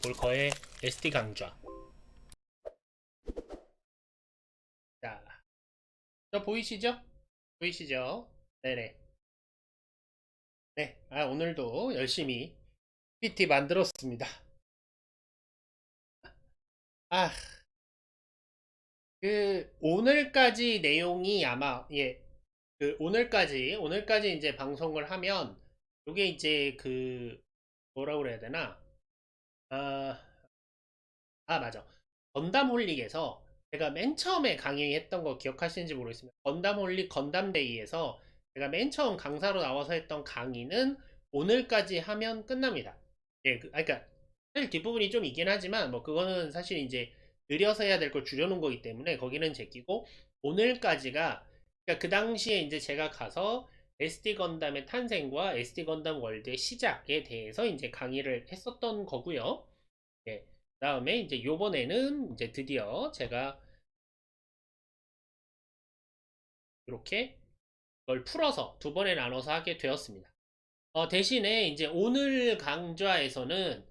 볼커의 SD 강좌. 자, 저 보이시죠? 보이시죠? 네네. 네. 오늘도 열심히 PPT 만들었습니다. 아, 오늘까지 내용이 아마, 오늘까지 이제 방송을 하면, 요게 이제 뭐라고 그래야 되나? 아, 맞아. 건담 홀릭에서 제가 맨 처음에 강의했던 거 기억하시는지 모르겠습니다. 건담 홀릭 건담데이에서 제가 맨 처음 강사로 나와서 했던 강의는 오늘까지 하면 끝납니다. 그러니까 사실 뒷부분이 좀 있긴 하지만 뭐 그거는 사실 이제 느려서 해야 될 걸 줄여놓은 거기 때문에 거기는 제끼고 오늘까지가 그러니까 그 당시에 이제 제가 가서 SD 건담의 탄생과 SD 건담 월드의 시작에 대해서 이제 강의를 했었던 거고요. 예. 그다음에 이제 요번에는 이제 드디어 제가 이렇게 이걸 풀어서 두 번에 나눠서 하게 되었습니다. 대신에 이제 오늘 강좌에서는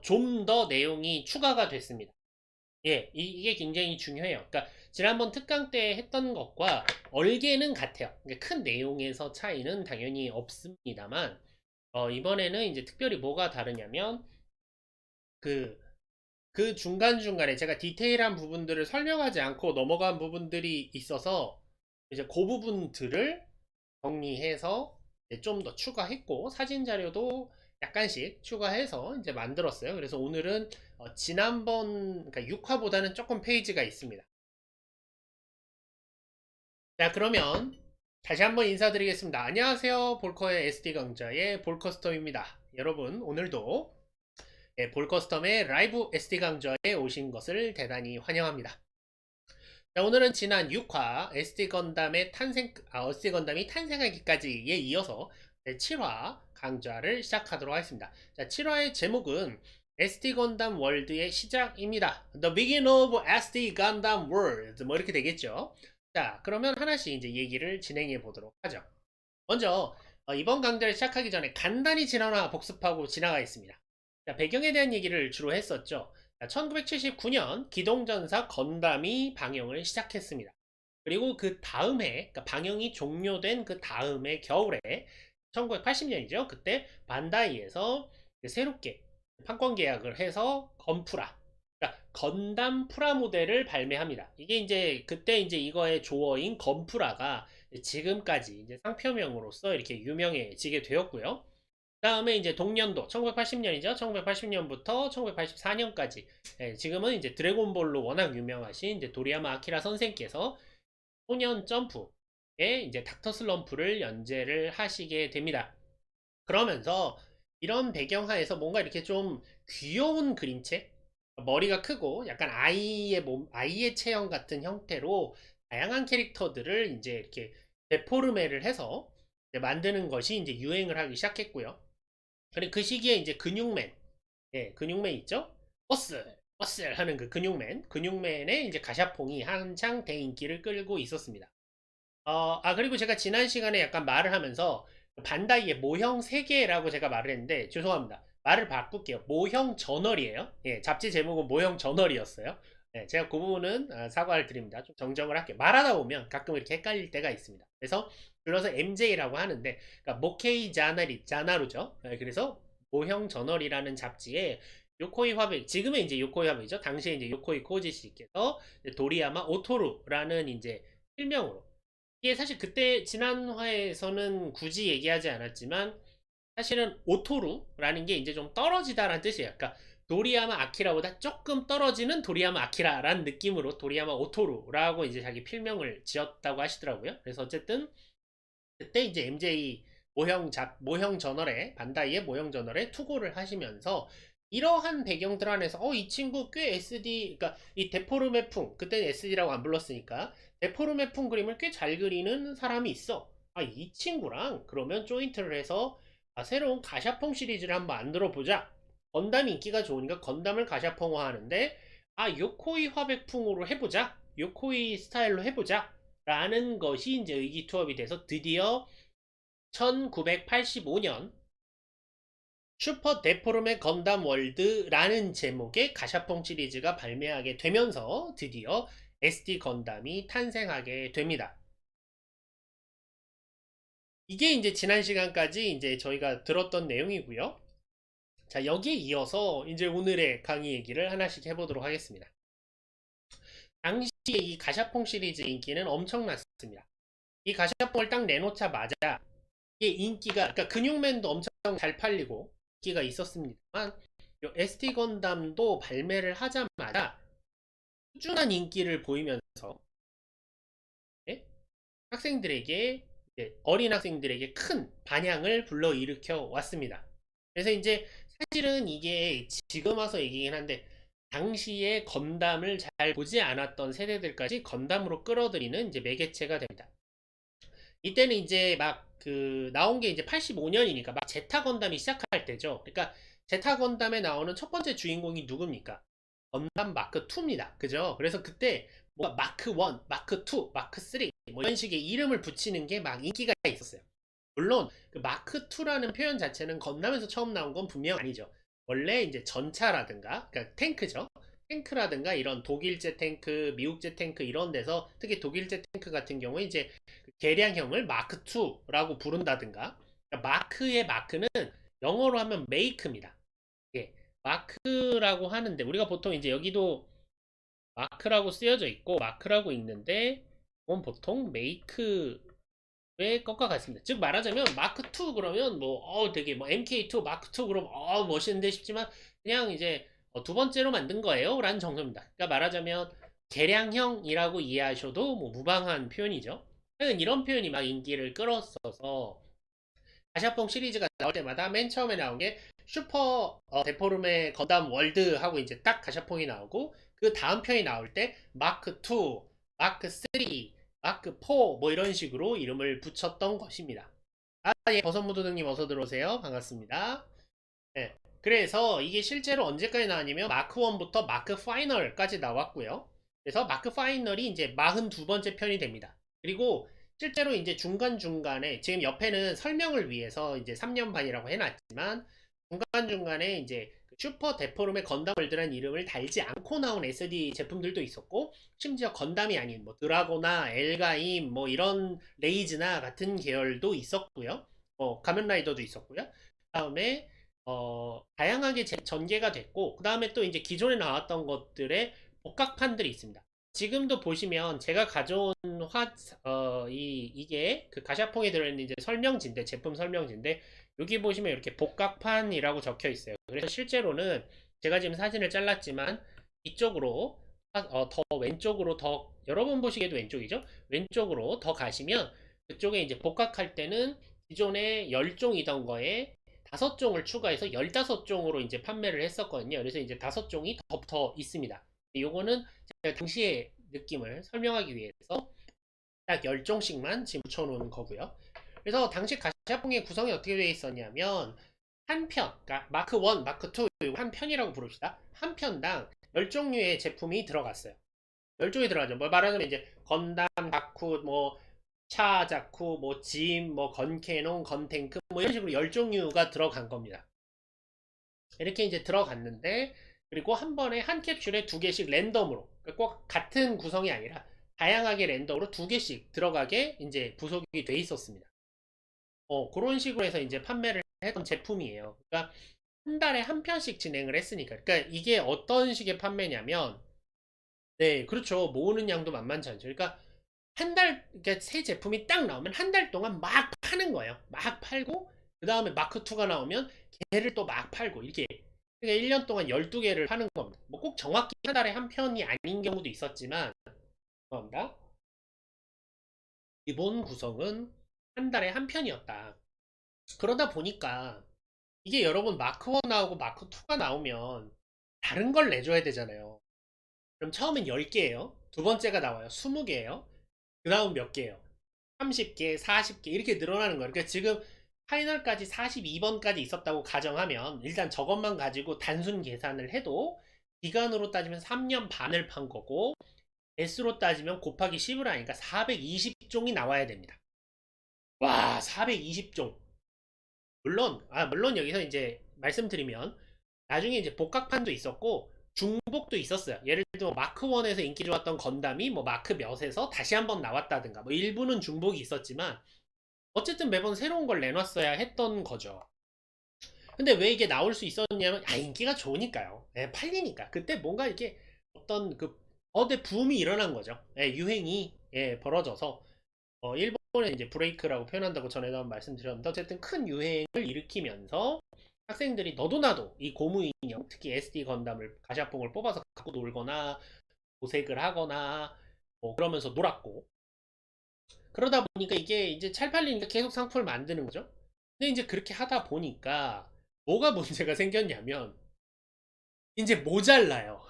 좀 더 내용이 추가가 됐습니다. 예, 이게 굉장히 중요해요. 그러니까 지난번 특강 때 했던 것과 얼개는 같아요. 그러니까 큰 내용에서 차이는 당연히 없습니다만 이번에는 이제 특별히 뭐가 다르냐면 그 그 중간중간에 제가 디테일한 부분들을 설명하지 않고 넘어간 부분들이 있어서 이제 그 부분들을 정리해서 좀 더 추가했고 사진 자료도 약간씩 추가해서 이제 만들었어요. 그래서 오늘은 지난번 그러니까 6화보다는 조금 페이지가 있습니다. 자, 그러면 다시 한번 인사드리겠습니다. 안녕하세요. 볼커의 SD 강좌의 볼커스텀입니다. 여러분, 오늘도 볼커스텀의 라이브 SD 강좌에 오신 것을 대단히 환영합니다. 자, 오늘은 지난 6화 SD 건담이 탄생하기까지에 이어서 7화 강좌를 시작하도록 하겠습니다. 자, 7화의 제목은 SD 건담 월드의 시작입니다. The beginning of SD Gundam World. 뭐 이렇게 되겠죠. 자, 그러면 하나씩 이제 얘기를 진행해 보도록 하죠. 먼저 이번 강좌를 시작하기 전에 간단히 지난화 복습하고 지나가겠습니다. 자, 배경에 대한 얘기를 주로 했었죠. 1979년 기동전사 건담이 방영을 시작했습니다. 그리고 그 다음 해, 그러니까 방영이 종료된 그 다음 해 겨울에 1980년이죠. 그때 반다이에서 새롭게 판권 계약을 해서 건프라, 그러니까 건담 프라 모델을 발매합니다. 이게 이제 그때 이제 이거의 조어인 건프라가 지금까지 이제 상표명으로서 이렇게 유명해지게 되었고요. 다음에 이제 동년도 1980년이죠. 1980년부터 1984년까지 지금은 이제 드래곤볼로 워낙 유명하신 이제 도리야마 아키라 선생께서 소년 점프에 이제 닥터 슬럼프를 연재를 하시게 됩니다. 그러면서 이런 배경하에서 뭔가 이렇게 좀 귀여운 그림체, 머리가 크고 약간 아이의 체형 같은 형태로 다양한 캐릭터들을 이제 이렇게 데포르메를 해서 이제 만드는 것이 이제 유행을 하기 시작했고요. 그리고 그 시기에 이제 근육맨, 근육맨 있죠? 버슬 하는 그 근육맨의 이제 가샤퐁이 한창 대인기를 끌고 있었습니다. 그리고 제가 지난 시간에 약간 말을 하면서 반다이의 모형 세계라고 제가 말을 했는데 죄송합니다. 말을 바꿀게요. 모형 저널이에요. 예, 잡지 제목은 모형 저널이었어요. 예, 제가 그 부분은 사과를 드립니다. 좀 정정을 할게요. 말하다 보면 가끔 이렇게 헷갈릴 때가 있습니다. 그래서 줄여서 MJ라고 하는데, 그러니까 모케이 자나루죠. 예, 그래서 모형 저널이라는 잡지에 요코이 화백, 지금은 이제 요코이 화백이죠. 당시에 이제 요코이 코지 씨께서 도리야마 오토루라는 이제 필명으로 이게 사실 그때 지난 화에서는 굳이 얘기하지 않았지만 사실은 오토루라는 게 이제 좀 떨어지다라는 뜻이에요. 그러니까 도리야마 아키라보다 조금 떨어지는 도리야마 아키라라는 느낌으로 도리야마 오토루라고 이제 자기 필명을 지었다고 하시더라고요. 그래서 어쨌든 그때 이제 MJ 모형 저널에 반다이의 모형 저널에 투고를 하시면서 이러한 배경들 안에서 이 친구 꽤 SD 그러니까 이 데포르메풍 그때는 SD라고 안 불렀으니까 데포르메풍 그림을 꽤 잘 그리는 사람이 있어. 이 친구랑 그러면 조인트를 해서 새로운 가샤퐁 시리즈를 한번 만들어 보자. 건담 인기가 좋으니까 건담을 가샤퐁화 하는데 요코이 화백풍으로 해보자. 요코이 스타일로 해보자. 라는 것이 이제 의기투합이 돼서 드디어 1985년 슈퍼 데포르메 건담 월드라는 제목의 가샤퐁 시리즈가 발매하게 되면서 드디어 SD 건담이 탄생하게 됩니다. 이게 이제 지난 시간까지 이제 저희가 들었던 내용이고요. 자, 여기에 이어서 이제 오늘의 강의 얘기를 하나씩 해보도록 하겠습니다. 당시에 이 가샤퐁 시리즈 인기는 엄청났습니다. 이 가샤퐁을 딱 내놓자마자 이게 인기가, 그러니까 근육맨도 엄청 잘 팔리고 인기가 있었습니다만 SD 건담도 발매를 하자마자 꾸준한 인기를 보이면서 학생들에게, 어린 학생들에게 큰 반향을 불러일으켜 왔습니다. 그래서 이제 사실은 이게 지금 와서 얘기긴 한데 당시에 건담을 잘 보지 않았던 세대들까지 건담으로 끌어들이는 이제 매개체가 됩니다. 이때는 이제 막 나온 게 이제 85년이니까 막 제타 건담이 시작할 때죠. 그러니까 제타 건담에 나오는 첫 번째 주인공이 누굽니까? 건담 마크 2입니다. 그죠? 그래서 그때 뭐 마크 1, 마크 2, 마크 3 뭐 이런 식의 이름을 붙이는 게 막 인기가 있었어요. 물론 그 마크 2라는 표현 자체는 건담에서 처음 나온 건 분명 아니죠. 원래 이제 전차라든가, 그러니까 탱크죠. 탱크라든가 이런 독일제 탱크, 미국제 탱크 이런 데서 특히 독일제 탱크 같은 경우에 이제 그 개량형을 마크 2라고 부른다든가, 그러니까 마크의 마크는 영어로 하면 메이크입니다. 예, 마크라고 하는데 우리가 보통 이제 여기도 마크라고 쓰여져 있고 마크라고 있는데 이건 보통 메이크에 꺾어 갔습니다. 즉 말하자면 마크 2 그러면 뭐 되게 뭐 MK2 마크 2 그럼 멋있는데 싶지만 그냥 이제 두 번째로 만든 거예요 라는 정도입니다. 그러니까 말하자면 개량형이라고 이해하셔도 뭐 무방한 표현이죠. 이런 표현이 막 인기를 끌었어서 가샤퐁 시리즈가 나올 때마다 맨 처음에 나온 게 슈퍼 데포르메 건담 월드 하고 이제 딱 가샤퐁이 나오고 그 다음 편이 나올 때 마크 2, 마크 3, 마크 4 뭐 이런 식으로 이름을 붙였던 것입니다. 예, 버섯무드등님 어서 들어오세요. 반갑습니다. 네, 그래서 이게 실제로 언제까지 나왔냐면 마크 1부터 마크 파이널까지 나왔고요. 그래서 마크 파이널이 이제 42번째 편이 됩니다. 그리고 실제로 이제 중간중간에 지금 옆에는 설명을 위해서 이제 3년 반이라고 해놨지만 중간중간에 이제 그 슈퍼 데포름의 건담 월드라는 이름을 달지 않고 나온 SD 제품들도 있었고 심지어 건담이 아닌 뭐 드라고나 엘가임 뭐 이런 레이즈나 같은 계열도 있었고요. 가면라이더도 있었고요. 다음에 다양하게 전개가 됐고 그 다음에 또 이제 기존에 나왔던 것들의 복각판들이 있습니다. 지금도 보시면 제가 가져온 이게 그 가샤퐁에 들어있는 이제 설명지인데 제품 설명지인데 여기 보시면 이렇게 복각판이라고 적혀 있어요. 그래서 실제로는 제가 지금 사진을 잘랐지만 이쪽으로 더 왼쪽으로 더 여러분 보시기에도 왼쪽이죠. 왼쪽으로 더 가시면 그쪽에 이제 복각할 때는 기존에 10종이던 거에 5종을 추가해서 15종으로 이제 판매를 했었거든요. 그래서 이제 5종이 더 붙어 있습니다. 요거는 제가 당시의 느낌을 설명하기 위해서 딱 10종씩만 지금 붙여놓은 거고요. 그래서 당시 가샤퐁의 구성이 어떻게 되어 있었냐면 한 편, 그러니까 마크 1, 마크 2, 한 편이라고 부릅시다. 한 편당 10종류의 제품이 들어갔어요. 10종이 들어가죠. 뭐 말하자면 이제 건담, 다쿠, 뭐 차자쿠, 뭐 짐, 뭐 건캐논, 건탱크 뭐 이런 식으로 10종류가 들어간 겁니다. 이렇게 이제 들어갔는데 그리고 한 번에 한 캡슐에 2개씩 랜덤으로 그러니까 꼭 같은 구성이 아니라 다양하게 랜덤으로 2개씩 들어가게 이제 부속이 돼 있었습니다. 그런 식으로 해서 이제 판매를 했던 제품이에요. 그러니까 한 달에 한 편씩 진행을 했으니까. 그러니까 이게 어떤 식의 판매냐면 네, 그렇죠. 모으는 양도 만만치 않죠. 그러니까 그러니까 새 제품이 딱 나오면 한 달 동안 막 파는 거예요. 막 팔고, 그 다음에 마크2가 나오면 걔를 또 막 팔고, 이렇게. 그러니까 1년 동안 12개를 파는 겁니다. 뭐 꼭 정확히 한 달에 한 편이 아닌 경우도 있었지만, 죄송합니다. 기본 구성은 한 달에 한 편이었다. 그러다 보니까, 이게 여러분 마크1 나오고 마크2가 나오면, 다른 걸 내줘야 되잖아요. 그럼 처음엔 10개예요. 두 번째가 나와요. 20개예요. 그 다음 몇 개예요? 30개, 40개 이렇게 늘어나는 거예요. 그러니까 지금 파이널까지 42번까지 있었다고 가정하면 일단 저것만 가지고 단순 계산을 해도 기간으로 따지면 3년 반을 판 거고 S로 따지면 곱하기 10을 하니까 420종이 나와야 됩니다. 와, 420종. 물론 여기서 이제 말씀드리면 나중에 이제 복각판도 있었고 중복도 있었어요. 예를 들어 마크 1에서 인기 좋았던 건담이 뭐 마크 몇에서 다시 한번 나왔다든가 뭐 일부는 중복이 있었지만 어쨌든 매번 새로운 걸 내놨어야 했던 거죠. 근데 왜 이게 나올 수 있었냐면 인기가 좋으니까요. 예, 팔리니까. 그때 뭔가 이렇게 어떤 그 어대 붐이 일어난 거죠. 예, 유행이 벌어져서 일본에 이제 브레이크라고 표현한다고 전에도 한번 말씀드렸는데 어쨌든 큰 유행을 일으키면서 학생들이 너도 나도 이 고무 인형 특히 SD 건담을 가시화뽕을 뽑아서 갖고 놀거나 도색을 하거나 뭐 그러면서 놀았고 그러다 보니까 이게 이제 잘 팔리니까 계속 상품을 만드는 거죠. 근데 이제 그렇게 하다 보니까 뭐가 문제가 생겼냐면 이제 모자라요.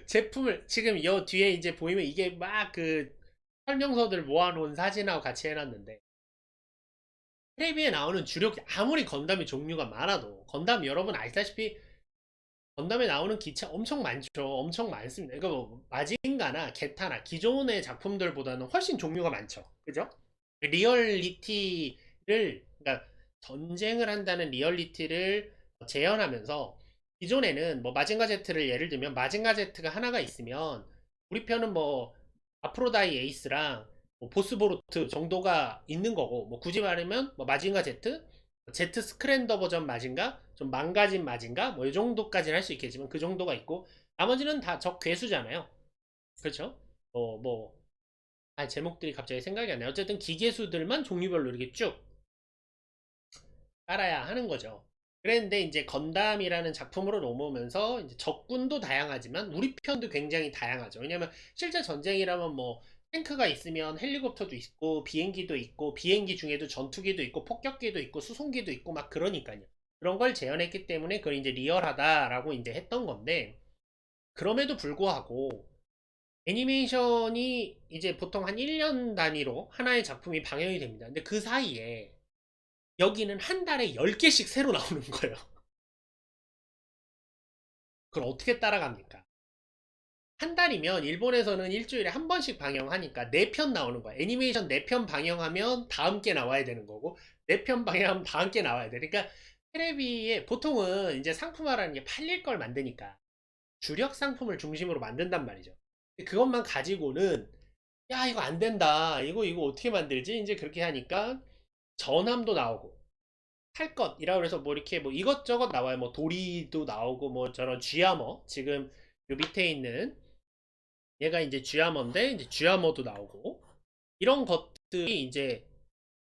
제품을 지금 여 뒤에 이제 보이면 이게 막 그 설명서들 모아놓은 사진하고 같이 해놨는데 텔레비에 나오는 주력 아무리 건담의 종류가 많아도 건담 여러분 아시다시피 건담에 나오는 기체 엄청 많죠. 엄청 많습니다. 이거 뭐 마징가나 게타나 기존의 작품들보다는 훨씬 종류가 많죠. 그죠? 리얼리티를 그러니까 전쟁을 한다는 리얼리티를 재현하면서 기존에는 뭐 마징가 제트를 예를 들면 마징가 제트가 하나가 있으면 우리 편은 뭐 아프로다이 에이스랑 뭐 보스보루트 정도가 있는 거고 뭐 굳이 말하면 뭐 마징가 제트, 제트 스크랜더 버전 마징가, 좀 망가진 마징가 뭐 이 정도까지는 할 수 있겠지만 그 정도가 있고 나머지는 다 적괴수잖아요. 그렇죠? 제목들이 갑자기 생각이 안 나요. 어쨌든 기계수들만 종류별로 이렇게 쭉 깔아야 하는 거죠. 그랬는데 이제 건담이라는 작품으로 넘어오면서 이제 적군도 다양하지만 우리 편도 굉장히 다양하죠. 왜냐면 실제 전쟁이라면 뭐 탱크가 있으면 헬리콥터도 있고 비행기도 있고 비행기 중에도 전투기도 있고 폭격기도 있고 수송기도 있고 막 그러니까요. 그런 걸 재현했기 때문에 그걸 이제 리얼하다라고 이제 했던 건데 그럼에도 불구하고 애니메이션이 이제 보통 한 1년 단위로 하나의 작품이 방영이 됩니다. 근데 그 사이에 여기는 한 달에 10개씩 새로 나오는 거예요. 그걸 어떻게 따라갑니까? 한 달이면 일본에서는 일주일에 한 번씩 방영하니까 4편 나오는 거야. 애니메이션 4편 방영하면 다음 게 나와야 되는 거고 4편 방영하면 다음 게 나와야 돼. 그러니까 테레비에 보통은 이제 상품화라는 게 팔릴 걸 만드니까 주력 상품을 중심으로 만든단 말이죠. 그것만 가지고는 야 이거 안 된다. 이거 어떻게 만들지? 이제 그렇게 하니까 전함도 나오고 할 것이라고 해서 뭐 이렇게 뭐 이것저것 나와요. 뭐 도리도 나오고 뭐 저런 쥐아머 지금 요 밑에 있는 얘가 이제 쥐아머인데 이제 쥐아머도 나오고 이런 것들이 이제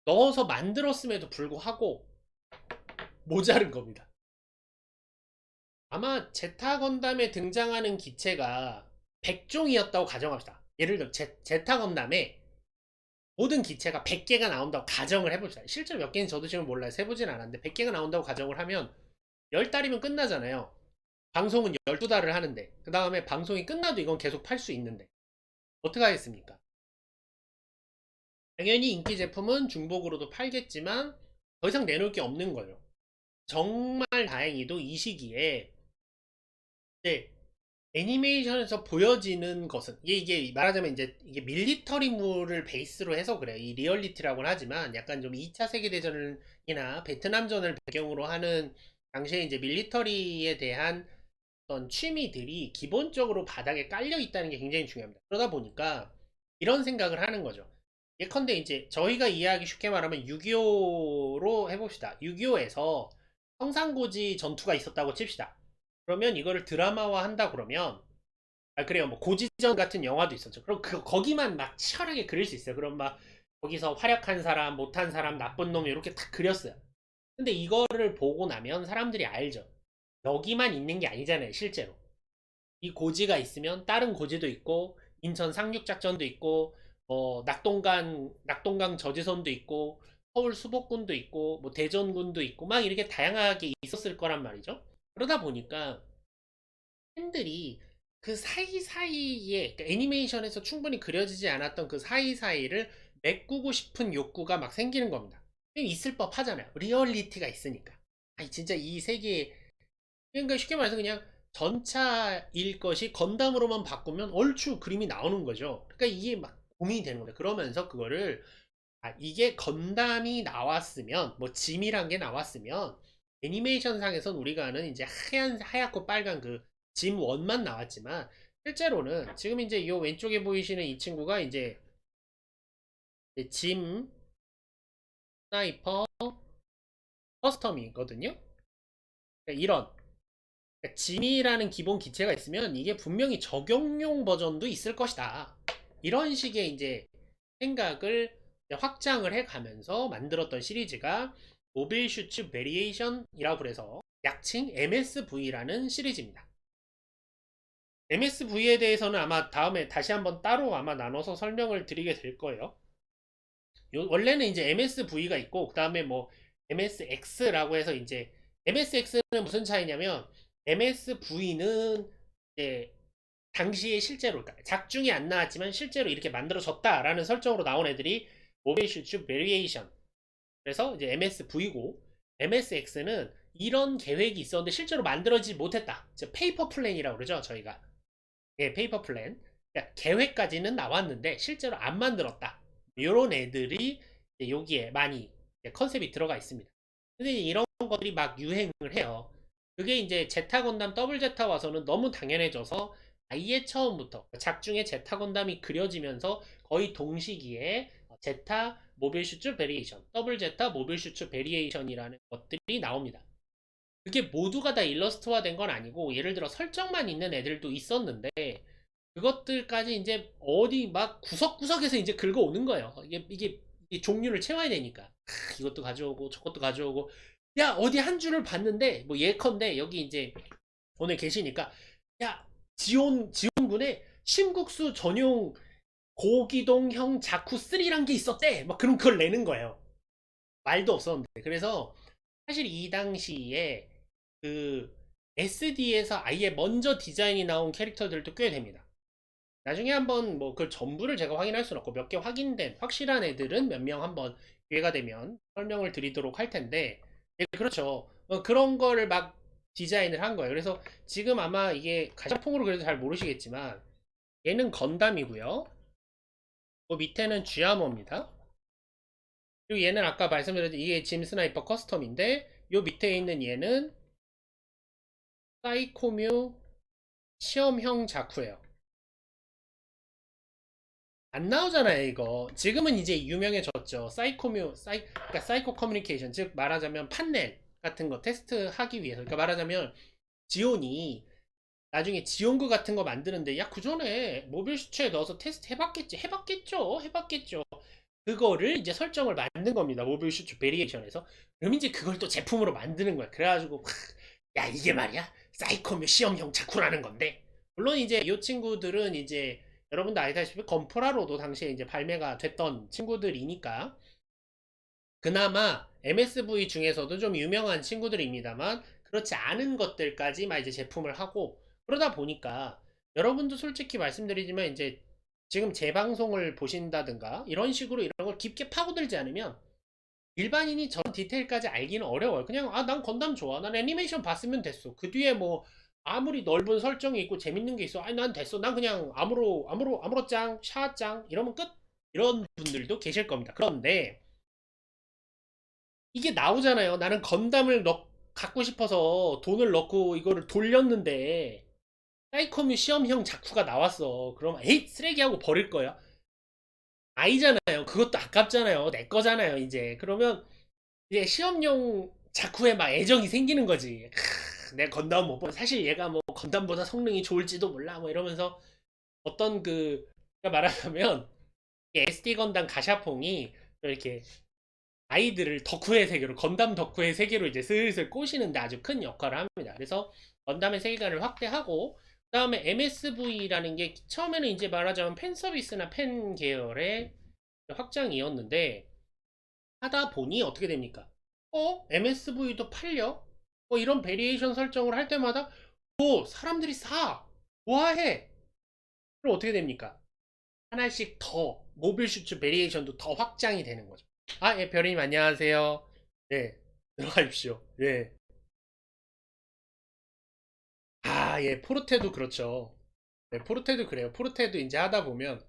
넣어서 만들었음에도 불구하고 모자른 겁니다. 아마 제타 건담에 등장하는 기체가 100종이었다고 가정합시다. 예를 들어 제타 건담에 모든 기체가 100개가 나온다고 가정을 해봅시다. 실제로 몇 개는 저도 지금 몰라요. 세보진 않았는데 100개가 나온다고 가정을 하면 10달이면 끝나잖아요. 방송은 12달을 하는데 그 다음에 방송이 끝나도 이건 계속 팔 수 있는데 어떻게 하겠습니까? 당연히 인기 제품은 중복으로도 팔겠지만 더 이상 내놓을 게 없는 거예요. 정말 다행히도 이 시기에 네, 애니메이션에서 보여지는 것은 이게 말하자면 이제 이게 밀리터리물을 베이스로 해서 그래요. 이 리얼리티라고는 하지만 약간 좀 2차 세계대전이나 베트남전을 배경으로 하는 당시에 이제 밀리터리에 대한 어떤 취미들이 기본적으로 바닥에 깔려 있다는 게 굉장히 중요합니다. 그러다 보니까 이런 생각을 하는 거죠. 예컨대 이제 저희가 이해하기 쉽게 말하면 6.25로 해봅시다. 6.25에서 성상고지 전투가 있었다고 칩시다. 그러면 이거를 드라마화 한다 그러면 그래요. 뭐 고지전 같은 영화도 있었죠. 그럼 거기만 막 치열하게 그릴 수 있어요. 그럼 막 거기서 활약한 사람, 못한 사람, 나쁜 놈 이렇게 딱 그렸어요. 근데 이거를 보고 나면 사람들이 알죠. 여기만 있는 게 아니잖아요, 실제로. 이 고지가 있으면 다른 고지도 있고 인천 상륙작전도 있고 낙동강 저지선도 있고 서울 수복군도 있고 뭐 대전군도 있고 막 이렇게 다양하게 있었을 거란 말이죠. 그러다 보니까 팬들이 그 사이사이에 그러니까 애니메이션에서 충분히 그려지지 않았던 그 사이사이를 메꾸고 싶은 욕구가 막 생기는 겁니다. 있을 법 하잖아요. 리얼리티가 있으니까. 아니 진짜 이 세계에 그러니까 쉽게 말해서 그냥 전차일 것이 건담으로만 바꾸면 얼추 그림이 나오는 거죠. 그러니까 이게 막 고민이 되는 거예요. 그러면서 그거를 이게 건담이 나왔으면 뭐 짐이란 게 나왔으면 애니메이션 상에선 우리가 아는 이제 하얗고 빨간 그 짐 원만 나왔지만 실제로는 지금 이제 이 왼쪽에 보이시는 이 친구가 이제 짐 스나이퍼 커스텀이거든요. 그러니까 이런 그러니까 짐이라는 기본 기체가 있으면 이게 분명히 적용용 버전도 있을 것이다. 이런 식의 이제 생각을 확장을 해가면서 만들었던 시리즈가 모빌 슈츠 베리에이션이라고 그래서 약칭 MSV라는 시리즈입니다. MSV에 대해서는 아마 다음에 다시 한번 따로 아마 나눠서 설명을 드리게 될 거예요. 원래는 이제 MSV가 있고 그 다음에 뭐 MSX라고 해서 이제 MSX는 무슨 차이냐면 MSV는 이제 당시에 실제로 그러니까 작중이 안 나왔지만 실제로 이렇게 만들어졌다라는 설정으로 나온 애들이 모빌 슈츠 베리에이션 그래서 이제 MSV고 MSX는 이런 계획이 있었는데 실제로 만들어지지 못했다. 페이퍼 플랜이라고 그러죠 저희가. 예, 페이퍼 플랜. 그러니까 계획까지는 나왔는데 실제로 안 만들었다. 이런 애들이 여기에 많이 컨셉이 들어가 있습니다. 근데 이런 것들이 막 유행을 해요. 그게 이제 제타 건담 더블 제타 와서는 너무 당연해져서 아예 처음부터 작중에 제타 건담이 그려지면서 거의 동시기에 제타 모빌 슈츠 베리에이션, 더블 제타 모빌 슈츠 베리에이션이라는 것들이 나옵니다. 그게 모두가 다 일러스트화된 건 아니고 예를 들어 설정만 있는 애들도 있었는데 그것들까지 이제 어디 막 구석구석에서 이제 긁어오는 거예요. 이게 종류를 채워야 되니까. 이것도 가져오고 저것도 가져오고. 야, 어디 한 줄을 봤는데, 뭐 예컨대 여기 이제 오늘 계시니까, 야, 지온군에 심국수 전용 고기동형 자쿠 3란 게 있었대. 막 그런 걸 내는 거예요. 말도 없었는데. 그래서 사실 이 당시에 그 SD에서 아예 먼저 디자인이 나온 캐릭터들도 꽤 됩니다. 나중에 한번 뭐 그 전부를 제가 확인할 수는 없고 몇 개 확인된 확실한 애들은 몇 명 한번 기회가 되면 설명을 드리도록 할 텐데 예, 그렇죠. 그런 거를 막 디자인을 한 거예요. 그래서 지금 아마 이게 가자폭으로 그래도 잘 모르시겠지만 얘는 건담이고요. 그 밑에는 쥐아머입니다. 그리고 얘는 아까 말씀드렸듯이 이게 짐 스나이퍼 커스텀인데 요 밑에 있는 얘는 사이코뮤 시험형 자쿠예요. 안 나오잖아요, 이거. 지금은 이제 유명해졌죠. 그러니까 사이코 커뮤니케이션, 즉 말하자면 판넬 같은 거 테스트 하기 위해서. 그러니까 말하자면 지온이 나중에 지온구 같은 거 만드는데 야, 그 전에 모빌 수치에 넣어서 테스트 해봤겠죠. 그거를 이제 설정을 만든 겁니다. 모빌 슈츠 베리에이션에서. 그럼 이제 그걸 또 제품으로 만드는 거야. 그래가지고 야, 이게 말이야 사이코뮤 시험형 자쿠라는 건데. 물론 이제 이 친구들은 이제 여러분도 아시다시피 건프라로도 당시에 이제 발매가 됐던 친구들이니까 그나마 MSV 중에서도 좀 유명한 친구들입니다만 그렇지 않은 것들까지 막 이제 제품을 하고 그러다 보니까 여러분도 솔직히 말씀드리지만 이제 지금 제 방송을 보신다든가 이런 식으로 이런 걸 깊게 파고들지 않으면 일반인이 저런 디테일까지 알기는 어려워요. 그냥 아, 난 건담 좋아. 난 애니메이션 봤으면 됐어. 그 뒤에 뭐 아무리 넓은 설정이 있고 재밌는 게 있어. 아니 난 됐어. 난 그냥 아무로짱 샤짱 이러면 끝. 이런 분들도 계실 겁니다. 그런데 이게 나오잖아요. 나는 건담을 갖고 싶어서 돈을 넣고 이거를 돌렸는데 사이코뮤 시험형 자쿠가 나왔어. 그럼 에이 쓰레기하고 버릴 거야. 아니잖아요. 그것도 아깝잖아요. 내 거잖아요. 이제 그러면 이제 시험용 자쿠에 막 애정이 생기는 거지. 내 건담 못 봐. 사실 얘가 뭐 건담보다 성능이 좋을지도 몰라. 뭐 이러면서 어떤 그 그러니까 말하자면 SD 건담 가샤퐁이 이렇게 아이들을 덕후의 세계로 건담 덕후의 세계로 이제 슬슬 꼬시는데 아주 큰 역할을 합니다. 그래서 건담의 세계관을 확대하고 그다음에 MSV라는 게 처음에는 이제 말하자면 팬 서비스나 팬 계열의 확장이었는데 하다 보니 어떻게 됩니까? MSV도 팔려? 이런 베리에이션 설정을 할 때마다 사람들이 사! 좋아해! 그럼 어떻게 됩니까? 하나씩 더 모빌 슈츠 베리에이션도 더 확장이 되는 거죠. 아, 예, 별이님 안녕하세요. 네, 들어가십시오. 네. 아, 예, 포르테도 그렇죠. 네, 포르테도 그래요. 포르테도 이제 하다 보면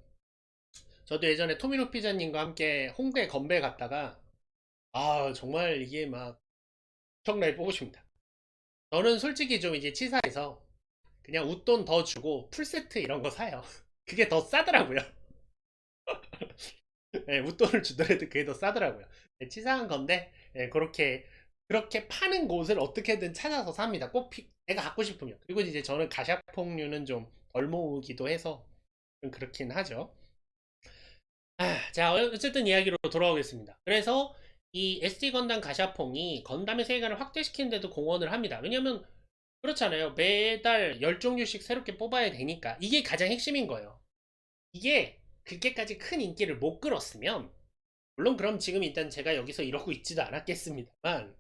저도 예전에 토미노 피자님과 함께 홍대 건배 갔다가 아, 정말 이게 막 엄청나게 뽑으십니다. 저는 솔직히 좀 이제 치사해서 그냥 웃돈 더 주고 풀세트 이런 거 사요. 그게 더 싸더라고요. 예, 웃돈을 주더라도 그게 더 싸더라고요. 예, 치사한 건데, 예, 그렇게 파는 곳을 어떻게든 찾아서 삽니다. 내가 갖고 싶으면. 그리고 이제 저는 가샤퐁류는 좀 덜 모으기도 해서 좀 그렇긴 하죠. 자, 어쨌든 이야기로 돌아오겠습니다. 그래서 이 SD 건담 가샤퐁이 건담의 세계관을 확대시키는데도 공헌을 합니다. 왜냐면 그렇잖아요. 매달 10종류씩 새롭게 뽑아야 되니까. 이게 가장 핵심인 거예요. 이게 그렇게까지 큰 인기를 못 끌었으면, 물론 그럼 지금 일단 제가 여기서 이러고 있지도 않았겠습니다만,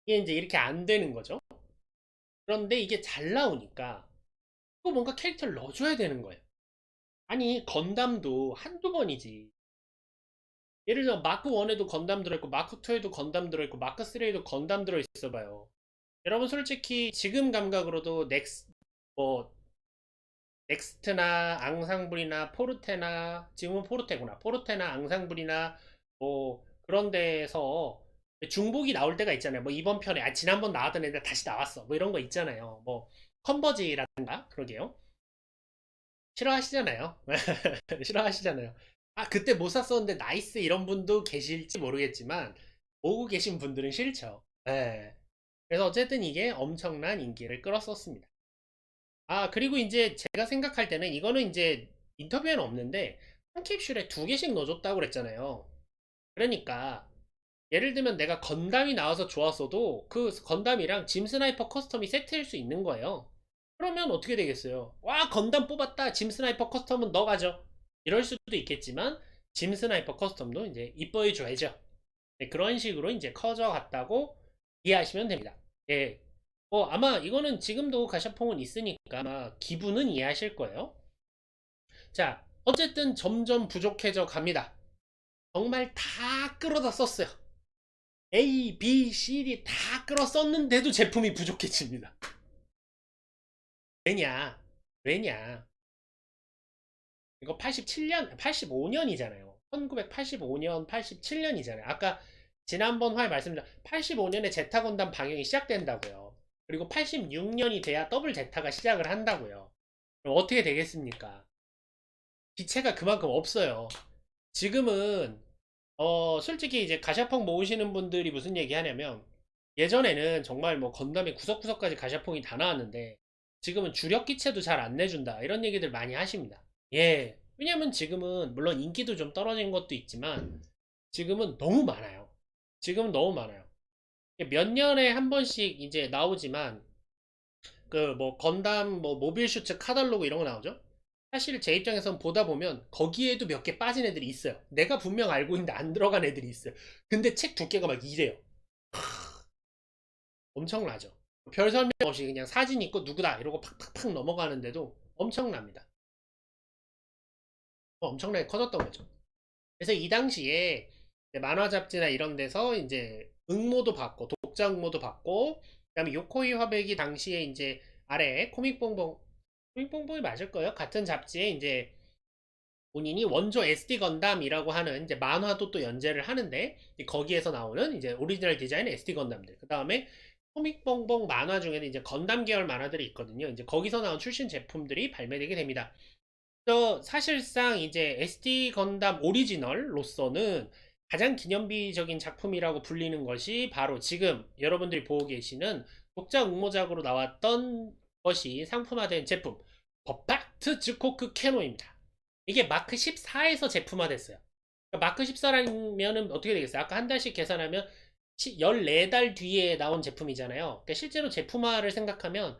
이게 이제 이렇게 안 되는 거죠. 그런데 이게 잘 나오니까 또 뭔가 캐릭터를 넣어줘야 되는 거예요. 아니, 건담도 한두 번이지. 예를 들어 마크 1에도 건담 들어있고 마크 2에도 건담 들어있고 마크 3에도 건담 들어있어 봐요. 여러분 솔직히 지금 감각으로도 뭐 넥스트나 앙상블이나 포르테나, 지금은 포르테구나, 포르테나 앙상블이나 뭐 그런 데서 중복이 나올 때가 있잖아요. 뭐 이번 편에 지난번 나왔던 애들 다시 나왔어 뭐 이런 거 있잖아요. 뭐 컨버지라든가. 그러게요. 싫어하시잖아요. 싫어하시잖아요. 아, 그때 못 샀었는데 나이스 이런 분도 계실지 모르겠지만 오고 계신 분들은 싫죠. 예. 그래서 어쨌든 이게 엄청난 인기를 끌었었습니다. 아, 그리고 이제 제가 생각할 때는 이거는 이제 인터뷰에는 없는데 한 캡슐에 두 개씩 넣어줬다고 그랬잖아요. 그러니까 예를 들면 내가 건담이 나와서 좋았어도 그 건담이랑 짐 스나이퍼 커스텀이 세트일 수 있는 거예요. 그러면 어떻게 되겠어요? 와, 건담 뽑았다. 짐 스나이퍼 커스텀은 너 가져. 이럴 수도 있겠지만 짐 스나이퍼 커스텀도 이제 이뻐해 줘야죠. 네, 그런 식으로 이제 커져갔다고 이해하시면 됩니다. 예. 아마 이거는 지금도 가샤퐁은 있으니까 아마 기분은 이해하실 거예요. 자, 어쨌든 점점 부족해져 갑니다. 정말 다 끌어다 썼어요. A, B, C, D 다 끌어 썼는데도 제품이 부족해집니다. 왜냐? 왜냐? 이거 85년이잖아요. 1985년, 87년이잖아요. 아까 지난번 화에 말씀드린 85년에 제타 건담 방영이 시작된다고요. 그리고 86년이 돼야 더블 제타가 시작을 한다고요. 그럼 어떻게 되겠습니까? 기체가 그만큼 없어요. 지금은 솔직히 이제 가샤퐁 모으시는 분들이 무슨 얘기 하냐면 예전에는 정말 뭐 건담의 구석구석까지 가샤퐁이 다 나왔는데 지금은 주력 기체도 잘 안 내준다 이런 얘기들 많이 하십니다. 예. 왜냐면 지금은 물론 인기도 좀 떨어진 것도 있지만 지금은 너무 많아요. 지금은 너무 많아요. 몇 년에 한 번씩 이제 나오지만 그 뭐 건담 뭐 모빌 슈츠 카달로그 이런 거 나오죠? 사실 제 입장에선 보다 보면 거기에도 몇 개 빠진 애들이 있어요. 내가 분명 알고 있는데 안 들어간 애들이 있어요. 근데 책 두께가 막 이래요. 엄청나죠. 별 설명 없이 그냥 사진 있고 누구다 이러고 팍팍팍 넘어가는데도 엄청납니다. 엄청나게 커졌던 거죠. 그래서 이 당시에 만화 잡지나 이런 데서 이제 응모도 받고 독자 응모도 받고 그다음에 요코이 화백이 당시에 이제 아래 코믹봉봉이 맞을 거예요. 같은 잡지에 이제 본인이 원조 SD 건담이라고 하는 이제 만화도 또 연재를 하는데 거기에서 나오는 이제 오리지널 디자인 SD 건담들. 그 다음에 코믹봉봉 만화 중에는 이제 건담 계열 만화들이 있거든요. 이제 거기서 나온 출신 제품들이 발매되게 됩니다. 그래서 사실상 이제 SD 건담 오리지널로서는 가장 기념비적인 작품이라고 불리는 것이 바로 지금 여러분들이 보고 계시는 독자 응모작으로 나왔던 것이 상품화된 제품 버팍트 즈코크 캐노입니다. 이게 마크 14에서 제품화됐어요. 그러니까 마크 14라면 어떻게 되겠어요? 아까 한 달씩 계산하면 14달 뒤에 나온 제품이잖아요. 그러니까 실제로 제품화를 생각하면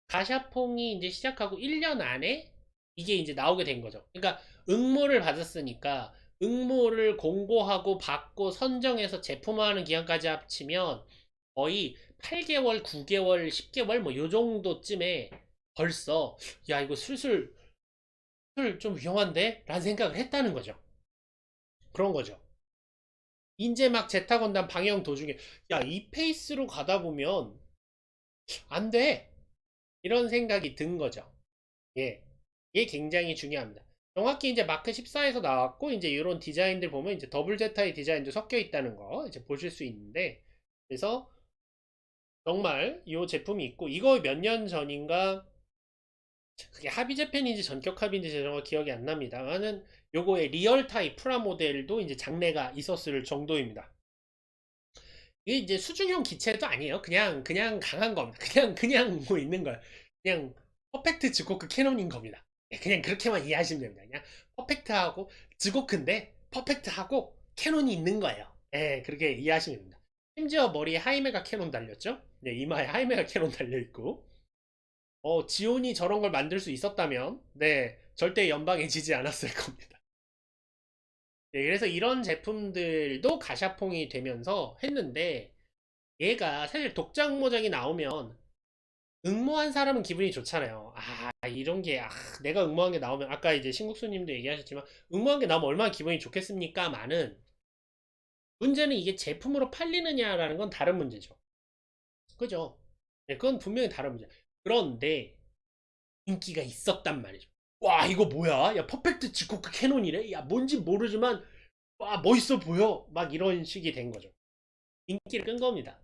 가샤퐁이 이제 시작하고 1년 안에 이게 이제 나오게 된 거죠. 그러니까 응모를 받았으니까 응모를 공고하고 받고 선정해서 제품화하는 기간까지 합치면 거의 8개월, 9개월, 10개월 뭐 요 정도쯤에 벌써 야 이거 슬슬 좀 위험한데? 라는 생각을 했다는 거죠. 그런 거죠. 이제 막 제타 건담 방영 도중에 야 이 페이스로 가다 보면 안 돼. 이런 생각이 든 거죠. 예. 이게 굉장히 중요합니다. 정확히 이제 마크 14에서 나왔고 이제 이런 디자인들 보면 이제 더블 제타의 디자인도 섞여 있다는 거 이제 보실 수 있는데 그래서 정말 이 제품이 있고, 이거 몇 년 전인가, 그게 하비 재팬인지 전격 합인지 정말 기억이 안 납니다만은 요거의 리얼타입 프라모델도 이제 장래가 있었을 정도입니다. 이게 이제 수중형 기체도 아니에요. 그냥 강한 겁니다. 그냥 뭐 있는 거예요. 그냥 퍼펙트 지코크 캐논인 겁니다. 예, 그냥 그렇게만 이해하시면 됩니다. 그냥 퍼펙트하고 지코크인데 퍼펙트하고 캐논이 있는 거예요. 예, 그렇게 이해하시면 됩니다. 심지어 머리에 하이메가 캐논 달렸죠? 네, 이마에 하이메가 캐논 달려 있고. 지온이 저런 걸 만들 수 있었다면, 네, 절대 연방해지지 않았을 겁니다. 네, 그래서 이런 제품들도 가샤퐁이 되면서 했는데, 얘가 사실 독장 모작이 나오면 응모한 사람은 기분이 좋잖아요. 이런 게, 내가 응모한 게 나오면, 아까 이제 신국수님도 얘기하셨지만, 응모한 게 나오면 얼마나 기분이 좋겠습니까? 많은. 문제는 이게 제품으로 팔리느냐라는 건 다른 문제죠. 그죠? 네, 그건 분명히 다른 문제. 그런데, 인기가 있었단 말이죠. 와, 이거 뭐야? 야, 퍼펙트 지코크 캐논이래? 야, 뭔지 모르지만, 와, 멋있어 보여. 막 이런 식이 된 거죠. 인기를 끈 겁니다.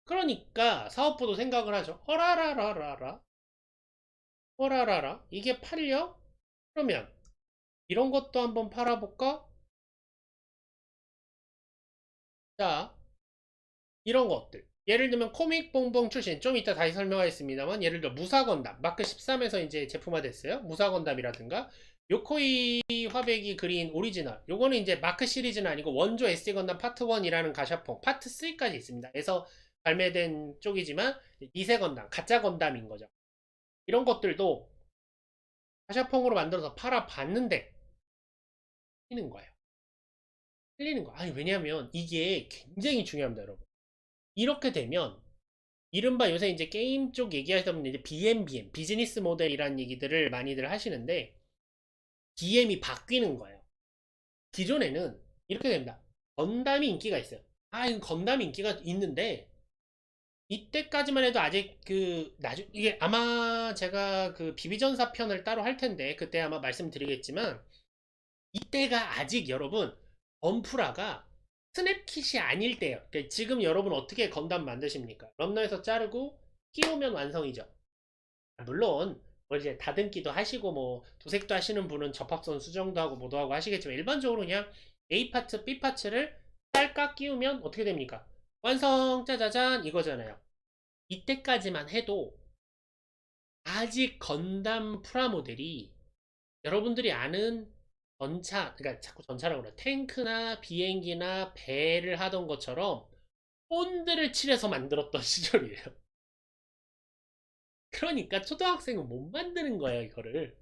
그러니까 사업부도 생각을 하죠. 어라라라, 이게 팔려? 그러면 이런 것도 한번 팔아볼까? 자, 이런 것들. 예를 들면 코믹 봉봉 출신, 좀 이따 다시 설명하겠습니다만, 예를 들어 무사건담 마크 13에서 이제 제품화됐어요. 무사건담이라든가 요코이 화백이 그린 오리지널, 요거는 이제 마크 시리즈는 아니고 원조 SD 건담 파트 1이라는 가샤폰, 파트 3까지 있습니다. 그래서 발매된 쪽이지만 이세 건담, 가짜 건담인 거죠. 이런 것들도 가샤폰으로 만들어서 팔아봤는데 틀리는 거예요. 틀리는 거. 아니, 왜냐면 이게 굉장히 중요합니다, 여러분. 이렇게 되면 이른바 요새 이제 게임 쪽 얘기하시다 보면 이제 BMBM, 비즈니스 모델이라는 얘기들을 많이들 하시는데, BM이 바뀌는 거예요. 기존에는 이렇게 됩니다. 건담이 인기가 있어요. 이거 건담이 인기가 있는데, 이때까지만 해도 아직 이게 아마 제가 그 비비전사 편을 따로 할 텐데, 그때 아마 말씀드리겠지만, 이때가 아직 여러분, 범프라가 스냅킷이 아닐 때예요. 그러니까 지금 여러분 어떻게 건담 만드십니까? 럼너에서 자르고 끼우면 완성이죠. 물론 뭐 이제 다듬기도 하시고 뭐 도색도 하시는 분은 접합선 수정도 하고 뭐도 하고 하시겠지만, 일반적으로 그냥 A 파트, B 파츠를 딸깍 끼우면 어떻게 됩니까? 완성 짜자잔 이거잖아요. 이때까지만 해도 아직 건담 프라모델이 여러분들이 아는 전차, 그러니까 자꾸 전차라고 그래. 탱크나 비행기나 배를 하던 것처럼 본드를 칠해서 만들었던 시절이에요. 그러니까 초등학생은 못 만드는 거예요, 이거를.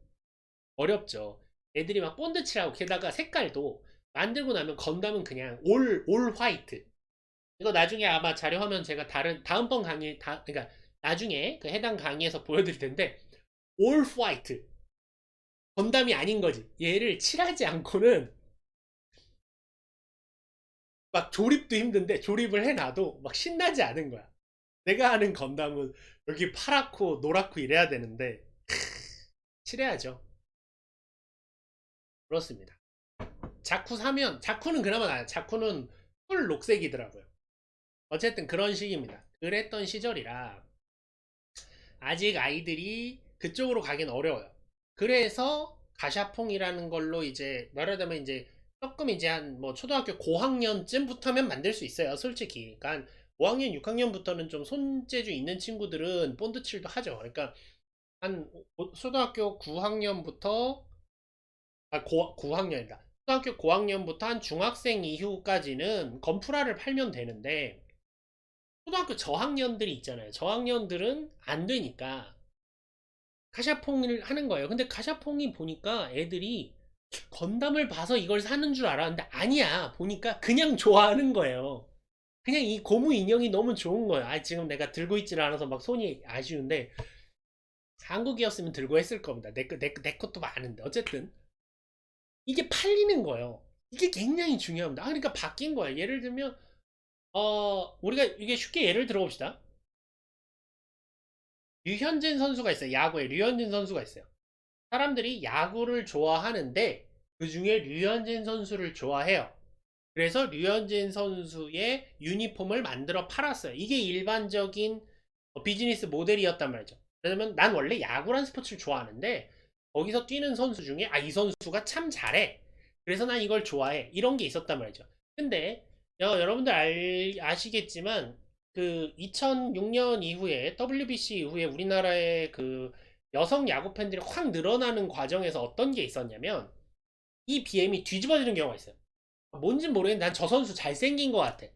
어렵죠. 애들이 막 본드 칠하고, 게다가 색깔도 만들고 나면 건담은 그냥 올 화이트. 이거 나중에 아마 자료 화면 제가 다음번 강의, 그러니까 나중에 그 해당 강의에서 보여드릴 텐데, 올 화이트. 건담이 아닌 거지. 얘를 칠하지 않고는 막 조립도 힘든데, 조립을 해놔도 막 신나지 않은 거야. 내가 아는 건담은 여기 파랗고 노랗고 이래야 되는데, 칠해야죠. 그렇습니다. 자쿠 사면, 자쿠는 그나마 나아요. 자쿠는 풀 녹색이더라고요. 어쨌든 그런 식입니다. 그랬던 시절이라 아직 아이들이 그쪽으로 가긴 어려워요. 그래서 가샤퐁이라는 걸로 이제 말하자면 이제 조금 이제 한 뭐 초등학교 고학년쯤부터면 만들 수 있어요. 솔직히. 그러니까 5학년, 6학년부터는 좀 손재주 있는 친구들은 본드칠도 하죠. 그러니까 한 초등학교 9학년부터 9학년이다. 초등학교 고학년부터 한 중학생 이후까지는 건프라를 팔면 되는데, 초등학교 저학년들이 있잖아요. 저학년들은 안 되니까 가샤퐁을 하는 거예요. 근데 가샤퐁이 보니까 애들이 건담을 봐서 이걸 사는 줄 알았는데 아니야. 보니까 그냥 좋아하는 거예요. 그냥 이 고무 인형이 너무 좋은 거예요. 지금 내가 들고 있질 않아서 막 손이 아쉬운데, 한국이었으면 들고 했을 겁니다. 내 것도 많은데. 어쨌든 이게 팔리는 거예요. 이게 굉장히 중요합니다. 그러니까 바뀐 거예요. 예를 들면 우리가 이게 쉽게 예를 들어봅시다. 류현진 선수가 있어요. 야구에 류현진 선수가 있어요. 사람들이 야구를 좋아하는데 그 중에 류현진 선수를 좋아해요. 그래서 류현진 선수의 유니폼을 만들어 팔았어요. 이게 일반적인 비즈니스 모델이었단 말이죠. 왜냐면 난 원래 야구란 스포츠를 좋아하는데 거기서 뛰는 선수 중에 이 선수가 참 잘해. 그래서 난 이걸 좋아해. 이런 게 있었단 말이죠. 근데 여러분들 아시겠지만 그 2006년 이후에 WBC 이후에 우리나라의 그 여성 야구 팬들이 확 늘어나는 과정에서 어떤 게 있었냐면 이 BM이 뒤집어지는 경우가 있어요. 뭔진 모르겠는데 난 저 선수 잘생긴 것 같아.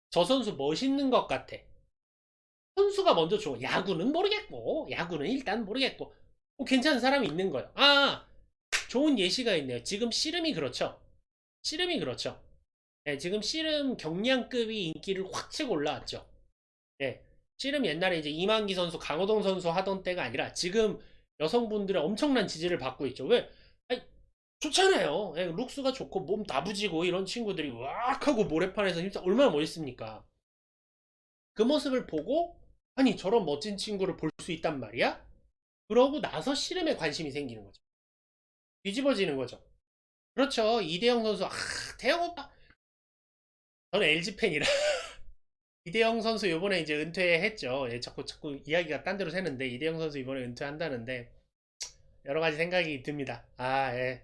저 선수 멋있는 것 같아. 선수가 먼저 줘. 야구는 모르겠고, 야구는 일단 모르겠고, 괜찮은 사람이 있는 거예요. 좋은 예시가 있네요. 지금 씨름이 그렇죠. 씨름이 그렇죠. 네, 지금 씨름 경량급이 인기를 확 치고 올라왔죠. 네, 씨름 옛날에 이제 이만기 선수, 강호동 선수 하던 때가 아니라 지금 여성분들의 엄청난 지지를 받고 있죠. 왜? 아니, 좋잖아요. 예, 룩스가 좋고 몸 다부지고 이런 친구들이 왁 하고 모래판에서 힘써 얼마나 멋있습니까? 그 모습을 보고 아니 저런 멋진 친구를 볼 수 있단 말이야? 그러고 나서 씨름에 관심이 생기는 거죠. 뒤집어지는 거죠. 그렇죠. 이대영 선수 대영 오빠 저는 LG 팬이라 이대영 선수 이번에 이제 은퇴했죠. 예, 자꾸 이야기가 딴 데로 새는데 이대영 선수 이번에 은퇴한다는데 여러 가지 생각이 듭니다. 예.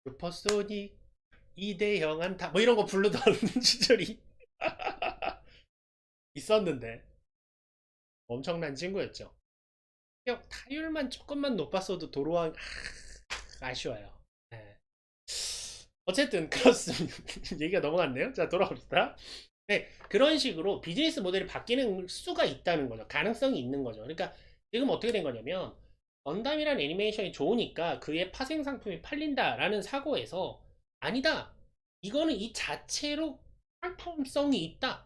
슈퍼소닉 이대영 안타 뭐 이런 거 부르던 시절이 있었는데 엄청난 친구였죠. 타율만 조금만 높았어도 도로왕 아쉬워요. 네. 어쨌든 그렇습니다. 얘기가 넘어갔네요. 자 돌아갑시다. 네, 그런 식으로 비즈니스 모델이 바뀌는 수가 있다는 거죠. 가능성이 있는 거죠. 그러니까 지금 어떻게 된 거냐면 건담이란 애니메이션이 좋으니까 그의 파생 상품이 팔린다라는 사고에서 아니다. 이거는 이 자체로 상품성이 있다.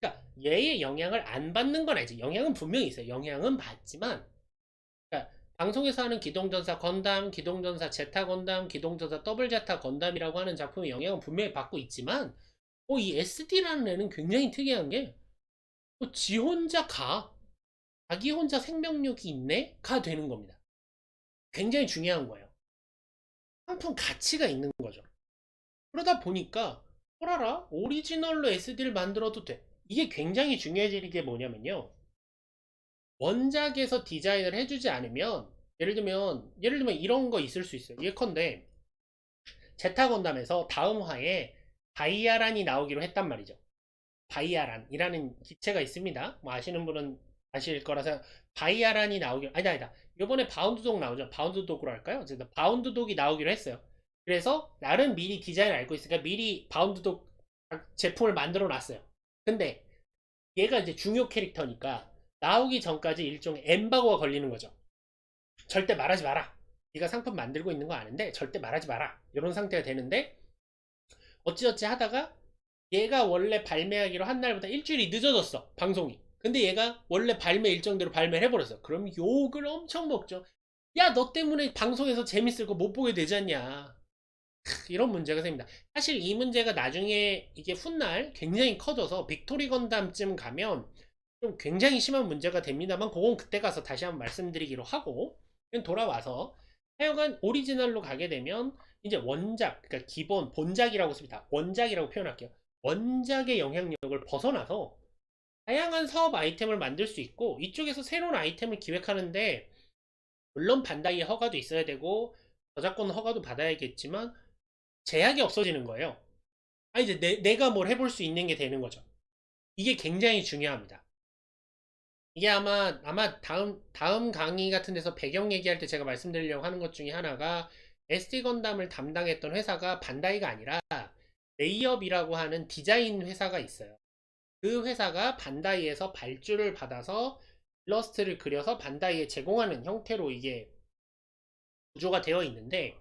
그러니까 얘의 영향을 안 받는 건 아니지. 영향은 분명히 있어요. 영향은 받지만 그러니까 방송에서 하는 기동전사 건담, 기동전사 제타 건담, 기동전사 더블 제타 건담이라고 하는 작품의 영향은 분명히 받고 있지만 이 SD라는 애는 굉장히 특이한 게 지 혼자 자기 혼자 생명력이 있네? 가 되는 겁니다. 굉장히 중요한 거예요. 상품 가치가 있는 거죠. 그러다 보니까 호라라 오리지널로 SD를 만들어도 돼. 이게 굉장히 중요해지는 게 뭐냐면요. 원작에서 디자인을 해주지 않으면 예를 들면 이런 거 있을 수 있어요. 예컨대 제타 건담에서 다음 화에 바이아란이 나오기로 했단 말이죠. 바이아란이라는 기체가 있습니다. 뭐 아시는 분은 아실 거라서 바이아란이 나오기로 아니다. 이번에 바운드독 나오죠. 바운드독으로 할까요? 어쨌든 바운드독이 나오기로 했어요. 그래서 나름 미리 디자인을 알고 있으니까 미리 바운드독 제품을 만들어 놨어요. 근데 얘가 이제 중요 캐릭터니까 나오기 전까지 일종의 엠바고가 걸리는 거죠. 절대 말하지 마라. 네가 상품 만들고 있는 거 아는데 절대 말하지 마라. 이런 상태가 되는데 어찌어찌 하다가 얘가 원래 발매하기로 한 날보다 일주일이 늦어졌어. 방송이. 근데 얘가 원래 발매 일정대로 발매를 해버렸어. 그럼 욕을 엄청 먹죠. 야, 너 때문에 방송에서 재밌을 거 못 보게 되지 않냐. 이런 문제가 생깁니다. 사실 이 문제가 나중에 이게 훗날 굉장히 커져서 빅토리 건담쯤 가면 좀 굉장히 심한 문제가 됩니다만 그건 그때 가서 다시 한번 말씀드리기로 하고 돌아와서 하여간 오리지널로 가게 되면 이제 원작, 그러니까 기본 본작이라고 씁니다. 원작이라고 표현할게요. 원작의 영향력을 벗어나서 다양한 사업 아이템을 만들 수 있고 이쪽에서 새로운 아이템을 기획하는데 물론 반다이의 허가도 있어야 되고 저작권 허가도 받아야겠지만 제약이 없어지는 거예요. 이제 내가 뭘 해볼 수 있는 게 되는 거죠. 이게 굉장히 중요합니다. 이게 아마 다음 강의 같은 데서 배경 얘기할 때 제가 말씀드리려고 하는 것 중에 하나가 SD 건담을 담당했던 회사가 반다이가 아니라 레이업이라고 하는 디자인 회사가 있어요. 그 회사가 반다이에서 발주를 받아서 일러스트를 그려서 반다이에 제공하는 형태로 이게 구조가 되어 있는데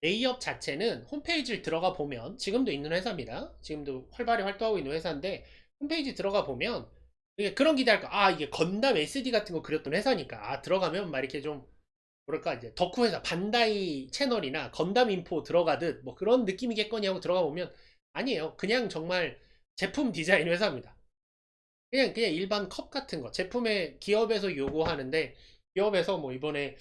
레이업 자체는 홈페이지를 들어가 보면 지금도 있는 회사입니다. 지금도 활발히 활동하고 있는 회사인데 홈페이지 들어가 보면 그런 기대할 거. 이게 건담 SD 같은 거 그렸던 회사니까 들어가면 막 이렇게 좀 뭐랄까 이제 덕후 회사 반다이 채널이나 건담 인포 들어가듯 뭐 그런 느낌이겠거니 하고 들어가 보면 아니에요. 그냥 정말 제품 디자인 회사입니다. 그냥 일반 컵 같은 거 제품에 기업에서 요구하는데 기업에서 뭐 이번에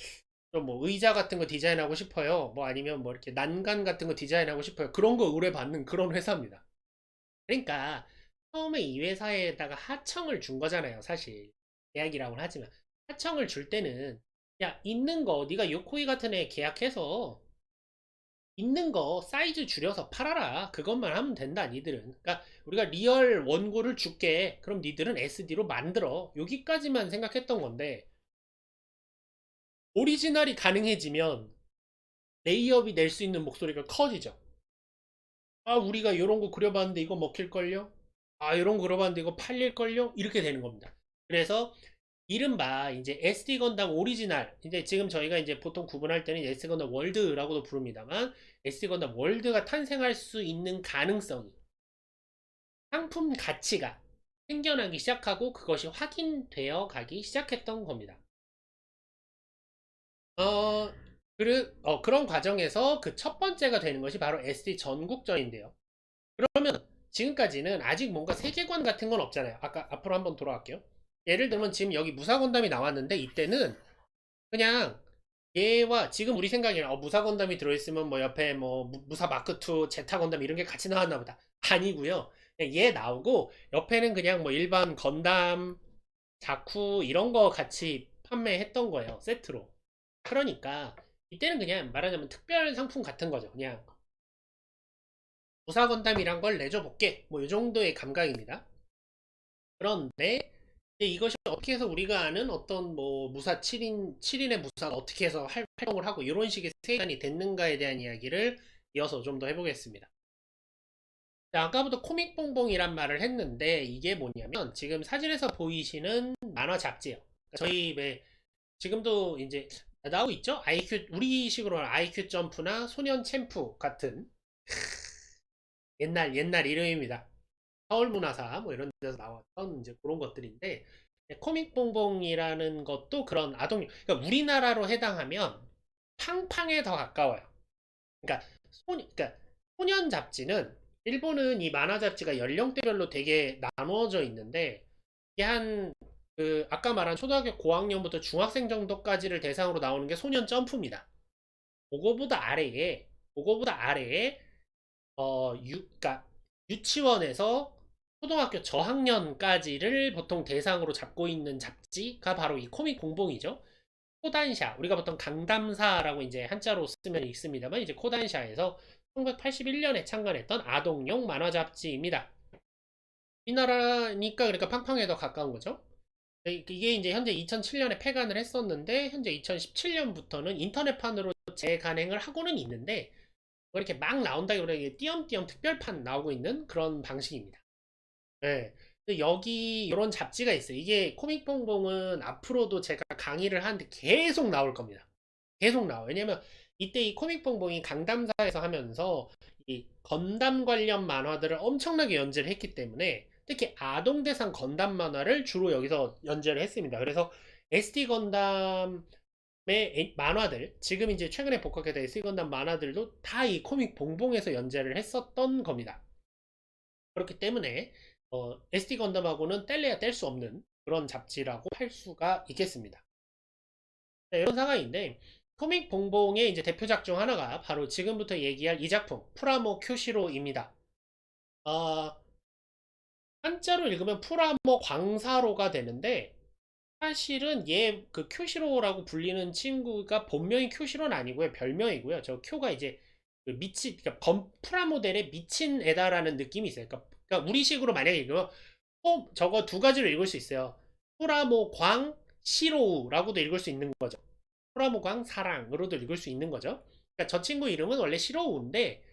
좀 뭐 의자 같은 거 디자인하고 싶어요. 뭐 아니면 뭐 이렇게 난간 같은 거 디자인하고 싶어요. 그런 거 의뢰받는 그런 회사입니다. 그러니까 처음에 이 회사에다가 하청을 준 거잖아요. 사실 계약이라고는 하지만 하청을 줄 때는 야 있는 거 네가 요코이 같은 애 계약해서 있는 거 사이즈 줄여서 팔아라. 그것만 하면 된다, 니들은. 그러니까 우리가 리얼 원고를 줄게. 그럼 니들은 SD로 만들어. 여기까지만 생각했던 건데 오리지널이 가능해지면 레이업이 낼 수 있는 목소리가 커지죠. 아, 우리가 이런 거 그려봤는데 이거 먹힐걸요? 아, 이런 거 그려봤는데 이거 팔릴걸요? 이렇게 되는 겁니다. 그래서 이른바 이제 SD 건담 오리지널, 이제 지금 저희가 이제 보통 구분할 때는 SD 건담 월드라고도 부릅니다만 SD 건담 월드가 탄생할 수 있는 가능성이, 상품 가치가 생겨나기 시작하고 그것이 확인되어 가기 시작했던 겁니다. 어, 그런 과정에서 그 첫 번째가 되는 것이 바로 SD 전국전인데요. 그러면 지금까지는 아직 뭔가 세계관 같은 건 없잖아요. 아까 앞으로 한번 돌아갈게요. 예를 들면 지금 여기 무사건담이 나왔는데 이때는 그냥 얘와 지금 우리 생각에는 무사건담이 들어있으면 뭐 옆에 뭐 무사 마크2 제타건담 이런 게 같이 나왔나 보다. 아니고요. 그냥 얘 나오고 옆에는 그냥 뭐 일반 건담, 자쿠 이런 거 같이 판매했던 거예요. 세트로. 그러니까 이때는 그냥 말하자면 특별 상품 같은 거죠. 그냥 무사 건담이란 걸 내줘 볼게. 뭐 이 정도의 감각입니다. 그런데 이제 이것이 어떻게 해서 우리가 아는 어떤 뭐 무사 7인의 무사가 어떻게 해서 활동을 하고 이런 식의 세계관이 됐는가에 대한 이야기를 이어서 좀 더 해보겠습니다. 자, 아까부터 코믹 봉봉이란 말을 했는데 이게 뭐냐면 지금 사진에서 보이시는 만화 잡지예요. 그러니까 저희 왜 지금도 이제 나오고 있죠? IQ 우리식으로 IQ 점프나 소년 챔프 같은 옛날 이름입니다. 서울문화사 뭐 이런 데서 나왔던 이제 그런 것들인데 코믹 봉봉이라는 것도 그런 아동, 그러니까 우리나라로 해당하면 팡팡에 더 가까워요. 그러니까 소년 잡지는, 일본은 이 만화 잡지가 연령대별로 되게 나누어져 있는데 이게 한 그 아까 말한 초등학교 고학년부터 중학생 정도까지를 대상으로 나오는 게 소년 점프입니다. 그거보다 아래에 그러니까 유치원에서 초등학교 저학년까지를 보통 대상으로 잡고 있는 잡지가 바로 이 코믹 봉봉이죠. 코단샤, 우리가 보통 강담사라고 이제 한자로 쓰면 있습니다만 이제 코단샤에서 1981년에 창간했던 아동용 만화 잡지입니다. 우리나라니까 그러니까 팡팡에 더 가까운 거죠. 이게 이제 현재 2007년에 폐간을 했었는데 현재 2017년부터는 인터넷판으로 재간행을 하고는 있는데 뭐 이렇게 막 나온다기보다 띄엄띄엄 특별판 나오고 있는 그런 방식입니다. 네. 근데 여기 이런 잡지가 있어요. 이게 코믹 봉봉은 앞으로도 제가 강의를 하는데 계속 나올 겁니다. 계속 나와요. 왜냐면 이때 이 코믹 봉봉이 강담사에서 하면서 이 건담 관련 만화들을 엄청나게 연재를 했기 때문에 특히 아동 대상 건담 만화를 주로 여기서 연재를 했습니다. 그래서 SD 건담의 만화들, 지금 이제 최근에 복학했던 SD 건담 만화들도 다 이 코믹 봉봉에서 연재를 했었던 겁니다. 그렇기 때문에 SD 건담하고는 뗄래야 뗄 수 없는 그런 잡지라고 할 수가 있겠습니다. 네, 이런 상황인데 코믹 봉봉의 이제 대표작 중 하나가 바로 지금부터 얘기할 이 작품 프라모 큐시로입니다. 어, 한자로 읽으면 프라모 광사로가 되는데 사실은 얘 그 큐시로라고 불리는 친구가 본명이 큐시로는 아니고요, 별명이고요. 저 큐가 이제 그 미친, 그러니까 프라모델의 미친 애다라는 느낌이 있어요. 그러니까 우리식으로 만약에 읽으면 저거 두 가지로 읽을 수 있어요. 프라모 광 시로우라고도 읽을 수 있는 거죠. 프라모광 사랑으로도 읽을 수 있는 거죠. 그러니까 저 친구 이름은 원래 시로우인데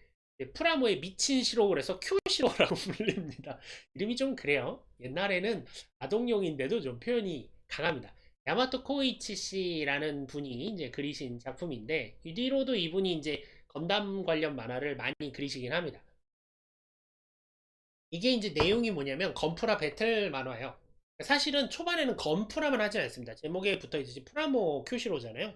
프라모의 미친 시로우 그래서 큐시로우라고 불립니다. 이름이 좀 그래요. 옛날에는 아동용인데도 좀 표현이 강합니다. 야마토 코이치 씨라는 분이 이제 그리신 작품인데 이 뒤로도 이분이 이제 건담 관련 만화를 많이 그리시긴 합니다. 이게 이제 내용이 뭐냐면 건프라 배틀 만화예요. 사실은 초반에는 건프라만 하지 않습니다. 제목에 붙어 있듯이 프라모 큐시로잖아요.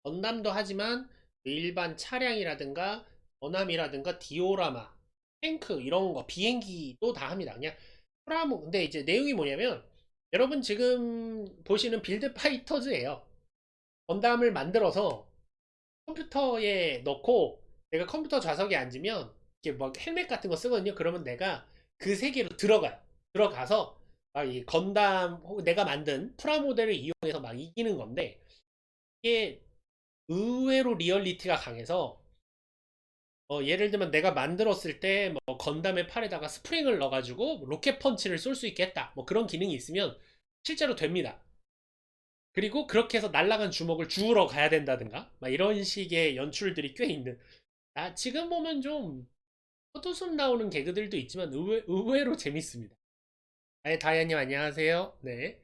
건담도 하지만 일반 차량이라든가 전함이라든가 디오라마, 탱크 이런 거, 비행기도 다 합니다. 그냥 프라모. 근데 이제 내용이 뭐냐면 여러분 지금 보시는 빌드 파이터즈예요. 건담을 만들어서 컴퓨터에 넣고 내가 컴퓨터 좌석에 앉으면 이렇게 막 헬멧 같은 거 쓰거든요. 그러면 내가 그 세계로 들어가요. 들어가서 막 이 건담 내가 만든 프라모델을 이용해서 막 이기는 건데 이게 의외로 리얼리티가 강해서 예를 들면 내가 만들었을 때 뭐 건담의 팔에다가 스프링을 넣어가지고 로켓 펀치를 쏠 수 있겠다 뭐 그런 기능이 있으면 실제로 됩니다. 그리고 그렇게 해서 날아간 주먹을 주우러 가야 된다든가 막 이런 식의 연출들이 꽤 있는 지금 보면 좀 헛웃음 나오는 개그들도 있지만 의외로 재밌습니다. 다이아님 안녕하세요. 네.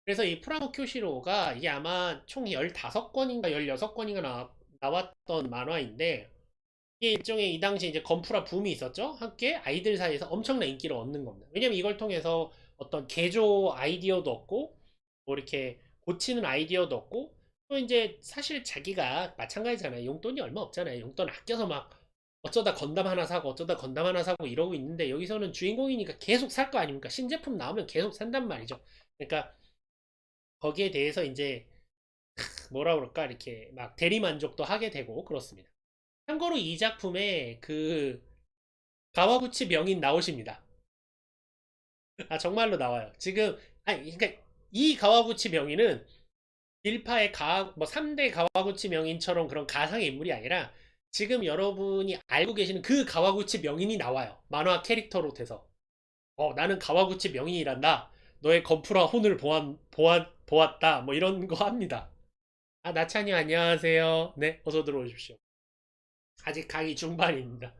그래서 이 프라모 큐시로가 이게 아마 총 15권인가 16권인가 나왔던 만화인데 이게 일종의 이 당시 이제 건프라 붐이 있었죠. 함께 아이들 사이에서 엄청난 인기를 얻는 겁니다. 왜냐면 이걸 통해서 어떤 개조 아이디어도 얻고 뭐 이렇게 고치는 아이디어도 얻고 또 이제 사실 자기가 마찬가지잖아요. 용돈이 얼마 없잖아요. 용돈 아껴서 막 어쩌다 건담 하나 사고 어쩌다 건담 하나 사고 이러고 있는데 여기서는 주인공이니까 계속 살 거 아닙니까? 신제품 나오면 계속 산단 말이죠. 그러니까 거기에 대해서 이제 뭐라 그럴까 이렇게 막 대리 만족도 하게 되고 그렇습니다. 참고로 이 작품에 그 가와구치 명인 나오십니다. 정말로 나와요. 지금 아니 그러니까 이 가와구치 명인은 일파의 뭐 3대 가와구치 명인처럼 그런 가상의 인물이 아니라 지금 여러분이 알고 계시는 그 가와구치 명인이 나와요. 만화 캐릭터로 돼서. 나는 가와구치 명인이란다. 너의 건프라 혼을 보았다. 뭐 이런 거 합니다. 나찬이 안녕하세요. 네, 어서 들어오십시오. 아직 강의 중반입니다.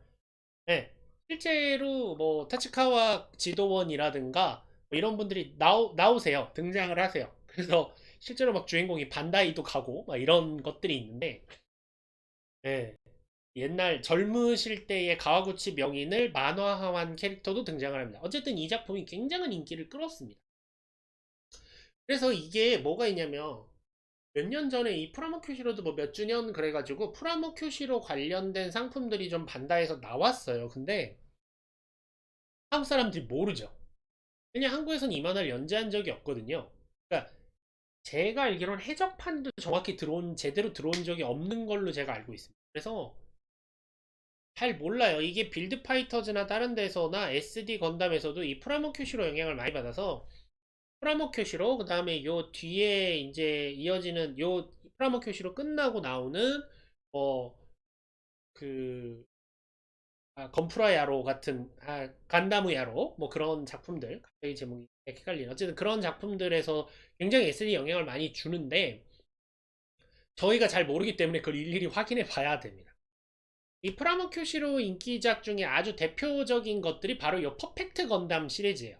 네, 실제로 뭐 타츠카와 지도원이라든가 뭐 이런 분들이 나오세요. 등장을 하세요. 그래서 실제로 막 주인공이 반다이도 가고 막 이런 것들이 있는데 네, 옛날 젊으실 때의 가와구치 명인을 만화화한 캐릭터도 등장을 합니다. 어쨌든 이 작품이 굉장한 인기를 끌었습니다. 그래서 이게 뭐가 있냐면 몇 년 전에 이 프라모 큐시로도 뭐 몇 주년 그래가지고 프라모 큐시로 관련된 상품들이 좀 반다에서 나왔어요. 근데 한국 사람들이 모르죠. 왜냐 한국에서는 이 만화를 연재한 적이 없거든요. 그러니까 제가 알기로는 해적판도 정확히 제대로 들어온 적이 없는 걸로 제가 알고 있습니다. 그래서 잘 몰라요. 이게 빌드 파이터즈나 다른 데서나 SD 건담에서도 이 프라모 큐시로 영향을 많이 받아서 프라모 큐시로 그 다음에 요 뒤에 이제 이어지는 요 프라모 큐시로 끝나고 나오는 그 건프라 야로 같은 간다무 야로 뭐 그런 작품들 갑자기 제목이 헷갈리네. 어쨌든 그런 작품들에서 굉장히 SD 영향을 많이 주는데 저희가 잘 모르기 때문에 그걸 일일이 확인해 봐야 됩니다. 이 프라모 큐시로 인기작 중에 아주 대표적인 것들이 바로 이 퍼펙트 건담 시리즈예요.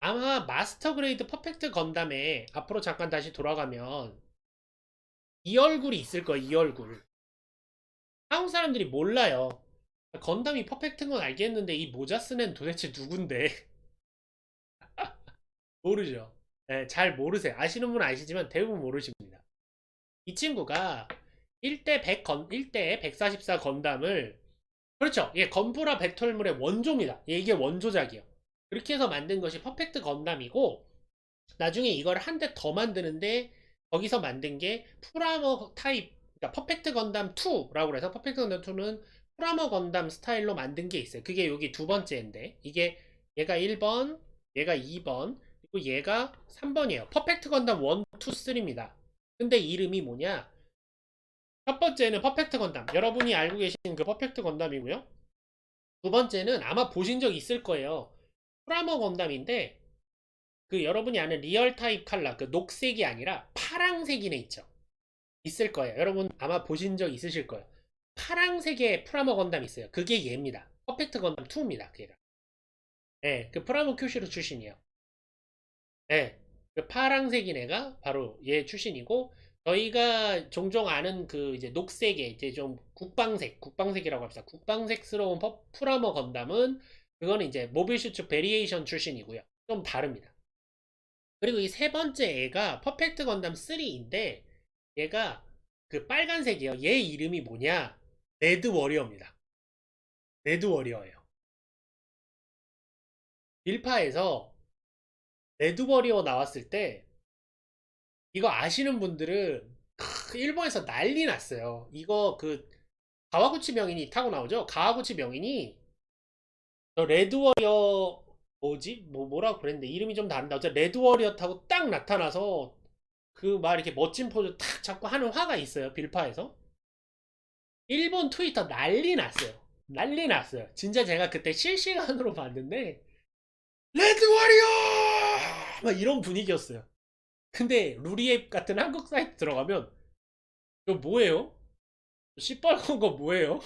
아마 마스터 그레이드 퍼펙트 건담에 앞으로 잠깐 다시 돌아가면 이 얼굴이 있을 거예요. 이 얼굴. 한국 사람들이 몰라요. 건담이 퍼펙트인 건 알겠는데 이 모자 쓴 애는 도대체 누군데? 모르죠. 네, 잘 모르세요. 아시는 분은 아시지만 대부분 모르십니다. 이 친구가 1대 100 144 건담을 그렇죠. 예, 건프라 배틀물의 원조입니다. 이게 원조작이에요. 그렇게 해서 만든 것이 퍼펙트 건담이고 나중에 이걸 한 대 더 만드는데 거기서 만든 게 프라머 타입 그러니까 퍼펙트 건담 2라고 해서 퍼펙트 건담 2는 프라머 건담 스타일로 만든 게 있어요. 그게 여기 두 번째인데 이게 얘가 1번, 얘가 2번, 그리고 얘가 3번이에요. 퍼펙트 건담 1, 2, 3입니다. 근데 이름이 뭐냐? 첫 번째는 퍼펙트 건담. 여러분이 알고 계신 그 퍼펙트 건담이고요. 두 번째는 아마 보신 적 있을 거예요. 프라머 건담인데 그 여러분이 아는 리얼 타입 칼라 그 녹색이 아니라 파랑색이 네 있죠. 있을 거예요. 여러분 아마 보신 적 있으실 거예요. 파랑색의 프라모 건담 있어요. 그게 얘입니다. 퍼펙트 건담 2입니다. 걔가. 네, 그 프라모 큐시로 출신이에요. 네, 그 파랑색인 애가 바로 얘 출신이고 저희가 종종 아는 그 이제 녹색의 이제 좀 국방색이라고 합시다. 국방색스러운 프라모 건담은 그거는 이제 모빌 슈츠 베리에이션 출신이고요. 좀 다릅니다. 그리고 이 세 번째 애가 퍼펙트 건담 3인데 얘가 그 빨간색이에요. 얘 이름이 뭐냐? 레드 워리어입니다. 레드 워리어예요. 일파에서 레드 워리어 나왔을 때 이거 아시는 분들은 일본에서 난리 났어요. 이거 그 가와구치 명인이 타고 나오죠. 가와구치 명인이 저 레드워리어 뭐지? 뭐라고 그랬는데 이름이 좀 다른다. 어쨌든 레드워리어 타고 딱 나타나서 그 막 이렇게 멋진 포즈 탁 잡고 하는 화가 있어요. 빌파에서. 일본 트위터 난리 났어요. 난리 났어요. 진짜 제가 그때 실시간으로 봤는데 레드워리어! 막 이런 분위기였어요. 근데 루리앱 같은 한국 사이트 들어가면 이거 뭐예요? 시뻘건 거 뭐예요?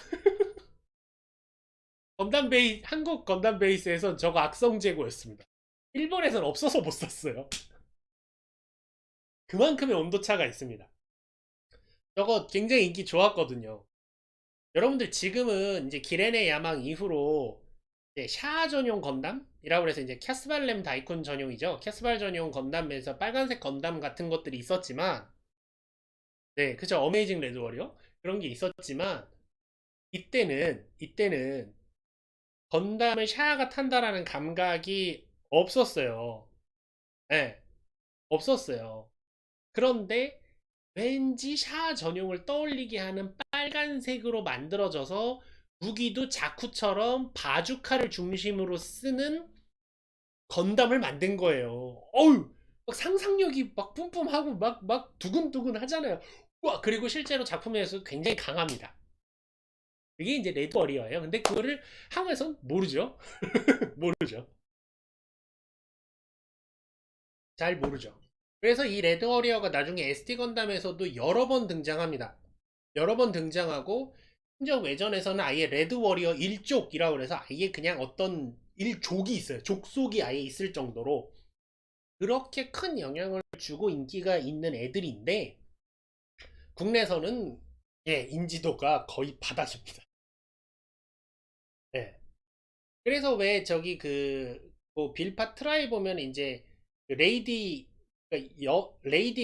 한국 건담 베이스에선 저거 악성 재고였습니다. 일본에선 없어서 못 샀어요. 그만큼의 온도차가 있습니다. 저거 굉장히 인기 좋았거든요. 여러분들 지금은 이제 기레네 야망 이후로 이제 샤아 전용 건담이라고 해서 이제 캐스발렘 다이콘 전용이죠. 캐스발 전용 건담에서 빨간색 건담 같은 것들이 있었지만, 네, 그죠. 어메이징 레드 워리어 그런 게 있었지만 이때는 건담을 샤아가 탄다라는 감각이 없었어요. 네, 없었어요. 그런데 왠지 샤아 전용을 떠올리게 하는 빨간색으로 만들어져서 무기도 자쿠처럼 바주카를 중심으로 쓰는 건담을 만든 거예요. 어우, 막 상상력이 막 뿜뿜하고 막 두근두근 하잖아요. 와, 그리고 실제로 작품에서 굉장히 강합니다. 그게 이제 레드 워리어예요. 근데 그거를 한국에선 모르죠. 모르죠. 잘 모르죠. 그래서 이 레드 워리어가 나중에 SD 건담에서도 여러 번 등장합니다. 여러 번 등장하고 심지어 외전에서는 아예 레드 워리어 1족이라고 해서 아예 그냥 어떤 1족이 있어요. 족속이 아예 있을 정도로 그렇게 큰 영향을 주고 인기가 있는 애들인데 국내에서는 예, 인지도가 거의 바닥입니다. 예. 그래서 왜 저기 뭐 빌파 트라이 보면 이제 그 레이디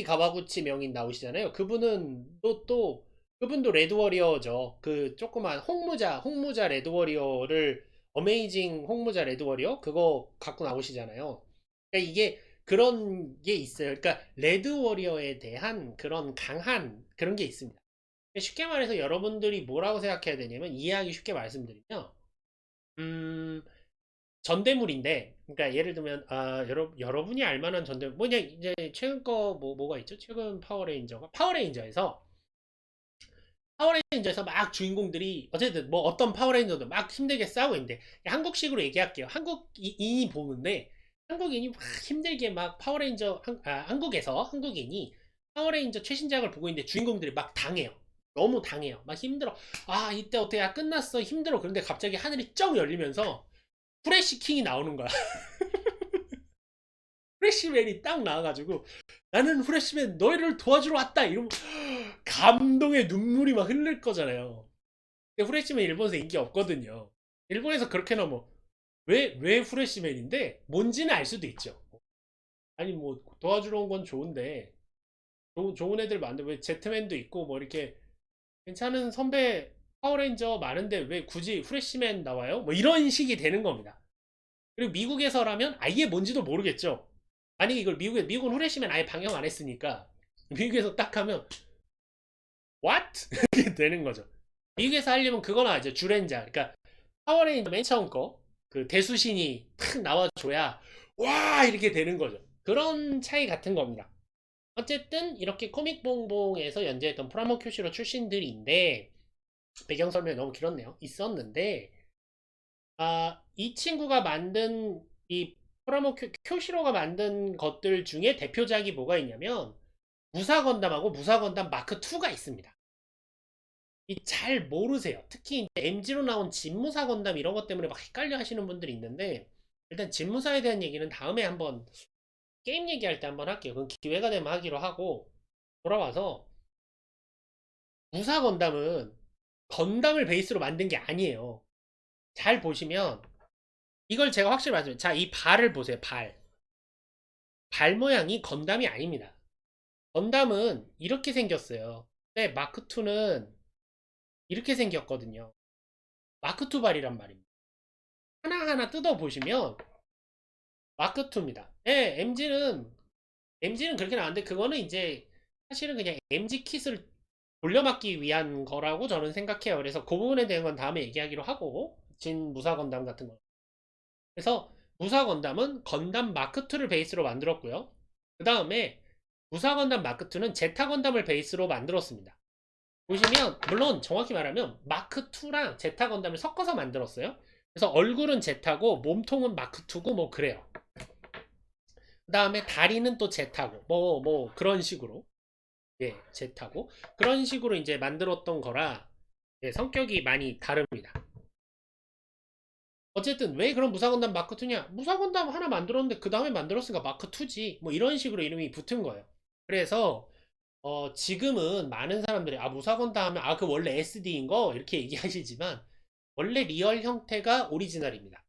가와구치 명인 나오시잖아요. 그분은 그분도 레드워리어죠. 그 조그만 홍무자 레드워리어를 어메이징 홍무자 레드워리어 그거 갖고 나오시잖아요. 그러니까 이게 그런 게 있어요. 그러니까 레드워리어에 대한 그런 강한 그런 게 있습니다. 쉽게 말해서 여러분들이 뭐라고 생각해야 되냐면 이해하기 쉽게 말씀드리면 음, 전대물인데, 그러니까 예를 들면 여러분이 알만한 전대물 뭐냐 이제 최근 거 뭐가 있죠? 최근 파워레인저에서 막 주인공들이 어쨌든 뭐 어떤 파워레인저도 막 힘들게 싸우고 있는데 한국식으로 얘기할게요. 한국인이 보는데 한국인이 막 힘들게 막 한국인이 파워레인저 최신작을 보고 있는데 주인공들이 막 당해요. 너무 당해요. 막 힘들어. 아, 이때 어떻게 끝났어. 힘들어. 그런데 갑자기 하늘이 쩍 열리면서 프레시 킹이 나오는 거야. 프레시맨이 딱 나와가지고 나는 프레시맨 너희를 도와주러 왔다 이러면 감동의 눈물이 막 흐를 거잖아요. 근데 프레시맨 일본에서 인기 없거든요. 일본에서 그렇게 나오면 왜 프레시맨인데 뭔지는 알 수도 있죠. 아니 뭐 도와주러 온 건 좋은데 좋은 애들 많은데 왜 제트맨도 있고 뭐 이렇게 괜찮은 선배 파워레인저 많은데 왜 굳이 프레시맨 나와요? 뭐 이런 식이 되는 겁니다. 그리고 미국에서라면 아예 뭔지도 모르겠죠. 만약에 이걸 미국은 후레쉬면 아예 방영 안 했으니까 미국에서 딱 하면 what? 이렇게 되는 거죠. 미국에서 하려면 그거나 이제 주렌자 그러니까 파워레인저 맨 처음 거 그 대수신이 탁 나와줘야 와 이렇게 되는 거죠. 그런 차이 같은 겁니다. 어쨌든 이렇게 코믹봉봉에서 연재했던 프라모 큐시로 출신들인데 배경 설명이 너무 길었네요. 있었는데 이 친구가 만든 이 프라모 큐시로가 만든 것들 중에 대표작이 뭐가 있냐면 무사 건담하고 무사 건담 마크 2가 있습니다. 잘 모르세요. 특히 MG로 나온 진무사 건담 이런 것 때문에 막 헷갈려 하시는 분들이 있는데 일단 진무사에 대한 얘기는 다음에 한번 게임 얘기할 때 한번 할게요. 그건 기회가 되면 하기로 하고 돌아와서 무사 건담은 건담을 베이스로 만든 게 아니에요. 잘 보시면 이걸 제가 확실히 말씀드려요. 자, 이 발을 보세요. 발 모양이 건담이 아닙니다. 건담은 이렇게 생겼어요. 근데 마크2는 이렇게 생겼거든요. 마크2 발이란 말입니다. 하나하나 뜯어보시면 마크2입니다. 예, MG는 그렇게 나왔는데 그거는 이제 사실은 그냥 MG 킷을 돌려막기 위한 거라고 저는 생각해요. 그래서 그 부분에 대한 건 다음에 얘기하기로 하고, 진 무사 건담 같은 거. 그래서 무사 건담은 건담 마크2를 베이스로 만들었고요. 그 다음에 무사 건담 마크2는 제타 건담을 베이스로 만들었습니다. 보시면 물론 정확히 말하면 마크2랑 제타 건담을 섞어서 만들었어요. 그래서 얼굴은 제타고 몸통은 마크2고 뭐 그래요. 그 다음에 다리는 또 제타고 뭐 그런 식으로 예 제타고 그런 식으로 이제 만들었던 거라 예, 성격이 많이 다릅니다. 어쨌든 왜 그런 무사건담 마크2냐? 무사건담 하나 만들었는데 그 다음에 만들었으니까 마크2지 뭐 이런 식으로 이름이 붙은 거예요. 그래서 지금은 많은 사람들이 무사건담 하면 그 원래 SD인 거 이렇게 얘기하시지만 원래 리얼 형태가 오리지널입니다.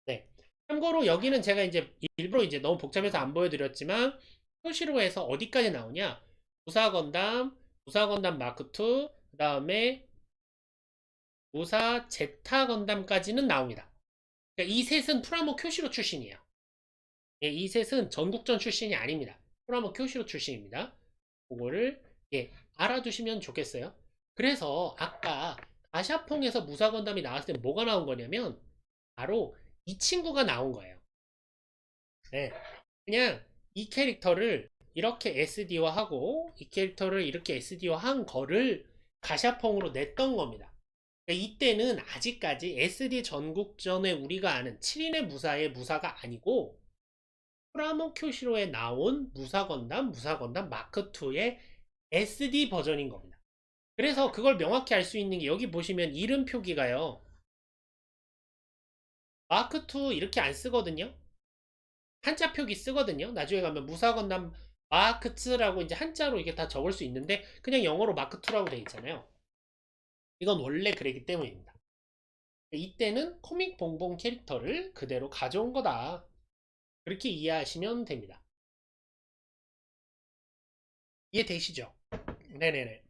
네. 참고로 여기는 제가 이제 일부러 이제 너무 복잡해서 안 보여드렸지만 표시로 해서 어디까지 나오냐? 무사건담, 무사건담 마크2, 그 다음에 무사 제타 건담까지는 나옵니다. 그러니까 이 셋은 프라모 큐시로 출신이에요. 예, 이 셋은 전국전 출신이 아닙니다. 프라모 큐시로 출신입니다. 그거를 예, 알아두시면 좋겠어요. 그래서 아까 아샤퐁에서 무사 건담이 나왔을 때 뭐가 나온 거냐면 바로 이 친구가 나온 거예요. 네. 그냥 이 캐릭터를 이렇게 SD화하고 이 캐릭터를 이렇게 SD화한 거를 가샤퐁으로 냈던 겁니다. 그러니까 이때는 아직까지 SD 전국전에 우리가 아는 7인의 무사의 무사가 아니고 프라모 큐시로에 나온 무사건담 마크2의 SD 버전인 겁니다. 그래서 그걸 명확히 알 수 있는 게 여기 보시면 이름 표기가요. 마크2 이렇게 안 쓰거든요. 한자 표기 쓰거든요. 나중에 가면 무사건담 마크2라고 이제 한자로 이게 다 적을 수 있는데 그냥 영어로 마크2라고 되어 있잖아요. 이건 원래 그랬기 때문입니다. 이때는 코믹 봉봉 캐릭터를 그대로 가져온 거다. 그렇게 이해하시면 됩니다. 이해되시죠? 네네네.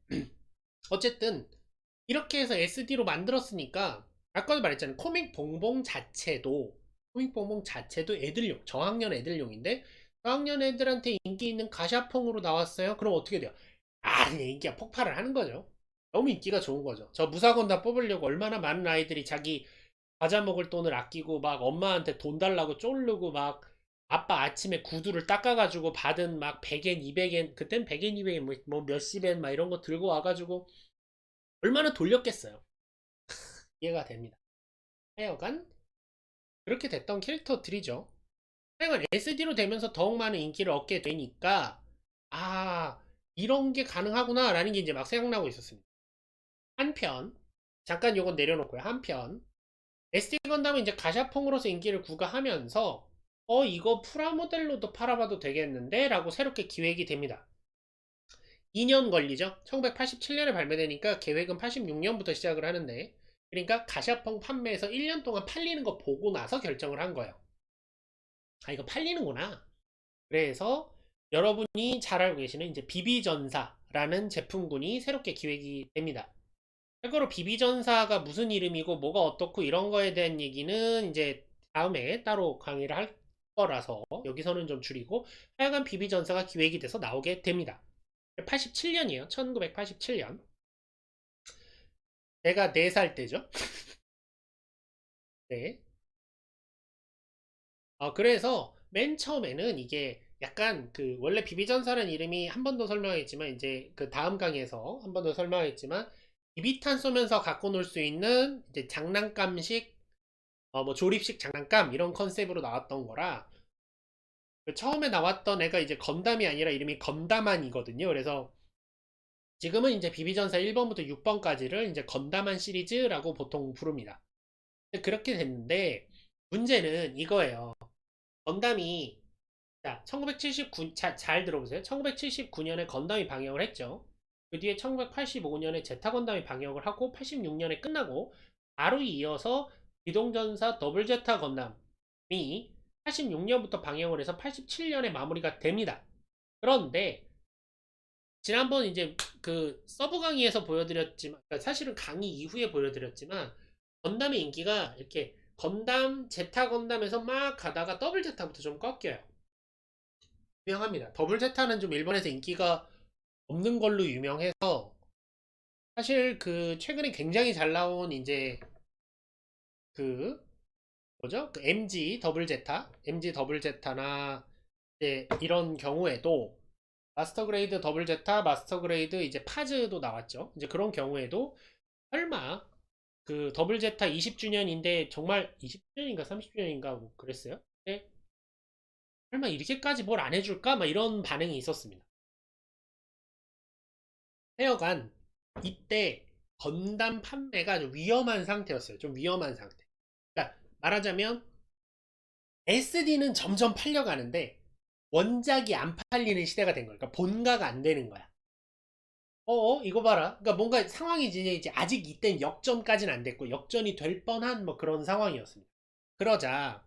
어쨌든 이렇게 해서 SD로 만들었으니까 아까도 말했잖아요. 코믹 봉봉 자체도 애들용, 저학년 애들용인데 저학년 애들한테 인기 있는 가샤퐁으로 나왔어요. 그럼 어떻게 돼요? 그냥 인기가 폭발을 하는 거죠. 너무 인기가 좋은 거죠. 저 무사건담 뽑으려고 얼마나 많은 아이들이 자기 과자 먹을 돈을 아끼고 막 엄마한테 돈 달라고 쫄르고 막 아빠 아침에 구두를 닦아가지고 받은 막 100엔, 200엔, 그땐 100엔, 200엔, 뭐 몇십 엔 막 이런 거 들고 와가지고 얼마나 돌렸겠어요. 이해가 됩니다. 하여간 그렇게 됐던 캐릭터들이죠. 하여간 SD로 되면서 더욱 많은 인기를 얻게 되니까 아 이런 게 가능하구나 라는 게 이제 막 생각나고 있었습니다. 한편 잠깐 요건 내려놓고요. 한편 SD 건담은 이제 가샤퐁으로서 인기를 구가하면서 이거 프라모델로도 팔아봐도 되겠는데 라고 새롭게 기획이 됩니다. 2년 걸리죠. 1987년에 발매되니까 계획은 86년부터 시작을 하는데 그러니까 가샤퐁 판매에서 1년 동안 팔리는 거 보고 나서 결정을 한 거예요. 이거 팔리는구나. 그래서 여러분이 잘 알고 계시는 이제 비비전사라는 제품군이 새롭게 기획이 됩니다. 참고로 비비전사가 무슨 이름이고 뭐가 어떻고 이런 거에 대한 얘기는 이제 다음에 따로 강의를 할 거라서 여기서는 좀 줄이고 하여간 비비전사가 기획이 돼서 나오게 됩니다. 87년이에요. 1987년. 내가 4살 때죠. 네. 그래서 맨 처음에는 이게 약간 그 원래 비비전사라는 이름이 한 번 더 설명했지만 이제 그 다음 강의에서 한 번 더 설명했지만 비비탄 쏘면서 갖고 놀 수 있는 이제 장난감식 뭐 조립식 장난감 이런 컨셉으로 나왔던 거라 그 처음에 나왔던 애가 이제 건담이 아니라 이름이 건담안이거든요. 그래서 지금은 이제 비비전사 1번부터 6번까지를 이제 건담안 시리즈라고 보통 부릅니다. 그렇게 됐는데 문제는 이거예요. 건담이 자, 1979, 잘 들어보세요. 1979년에 건담이 방영을 했죠. 그 뒤에 1985년에 제타 건담이 방영을 하고 86년에 끝나고 바로 이어서 기동전사 더블 제타 건담이 86년부터 방영을 해서 87년에 마무리가 됩니다. 그런데 지난번 이제 그 서브 강의에서 보여드렸지만 그러니까 사실은 강의 이후에 보여드렸지만 건담의 인기가 이렇게 건담 제타 건담에서 막 가다가 더블 제타부터 좀 꺾여요. 유명합니다. 더블 제타는 좀 일본에서 인기가 없는 걸로 유명해서 사실 그 최근에 굉장히 잘 나온 이제 그 뭐죠? 그 MG 더블 제타, MG 더블 제타나 이제 이런 경우에도 마스터 그레이드 더블 제타, 마스터 그레이드 이제 파즈도 나왔죠. 이제 그런 경우에도 설마 그 더블 제타 20주년인데 정말 20주년인가 30주년인가 뭐 그랬어요. 근데 설마 이렇게까지 뭘 안 해줄까? 막 이런 반응이 있었습니다. 하여간 이때 건담 판매가 좀 위험한 상태였어요. 좀 위험한 상태. 그러니까 말하자면 SD는 점점 팔려가는데 원작이 안 팔리는 시대가 된 거야. 그러니까 본가가 안 되는 거야. 이거 봐라. 그러니까 뭔가 상황이 이제 아직 이땐 역전까지는 안 됐고 역전이 될 뻔한 뭐 그런 상황이었습니다. 그러자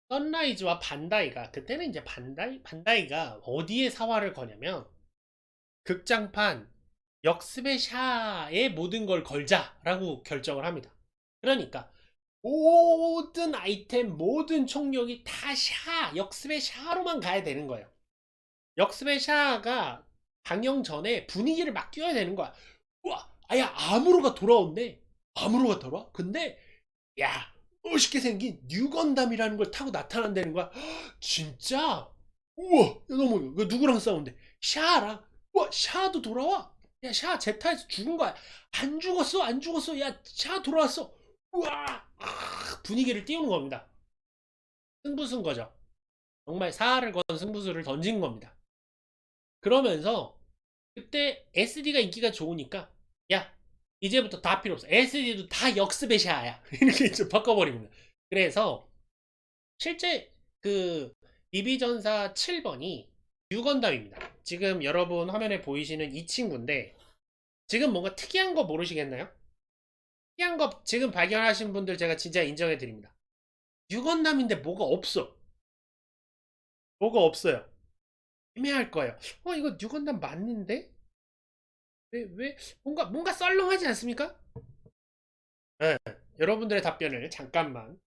선라이즈와 반다이가 그때는 이제 반다이가 어디에 사활을 거냐면 극장판 역습의 샤에 모든 걸 걸자라고 결정을 합니다. 그러니까 모든 아이템, 모든 총력이 다 역습의 샤로만 가야 되는 거예요. 역습의 샤가 방영 전에 분위기를 막 띄워야 되는 거야. 우와, 아야, 아무로가 돌아온대. 아무로가 돌아와? 근데, 야, 멋있게 생긴 뉴건담이라는 걸 타고 나타난다는 거야. 진짜? 우와, 야, 너무, 누구랑 싸운대? 샤랑? 우와, 샤도 돌아와? 야, 샤 제타에서 죽은 거야. 안 죽었어, 안 죽었어. 야, 샤 돌아왔어. 우와, 분위기를 띄우는 겁니다. 승부수인 거죠. 정말 사활을 건 승부수를 던진 겁니다. 그러면서 그때 SD가 인기가 좋으니까 야 이제부터 다 필요 없어. SD도 다 역습의 샤야. 이렇게 이제 바꿔버립니다. 그래서 실제 그 비비전사 7번이 유건담입니다. 지금 여러분 화면에 보이시는 이 친구인데 지금 뭔가 특이한 거 모르시겠나요? 특이한 거 지금 발견하신 분들 제가 진짜 인정해 드립니다. 유건담인데 뭐가 없어. 뭐가 없어요. 애매할 거예요. 이거 뉴건담 맞는데? 왜, 뭔가 썰렁하지 않습니까? 네, 여러분들의 답변을 잠깐만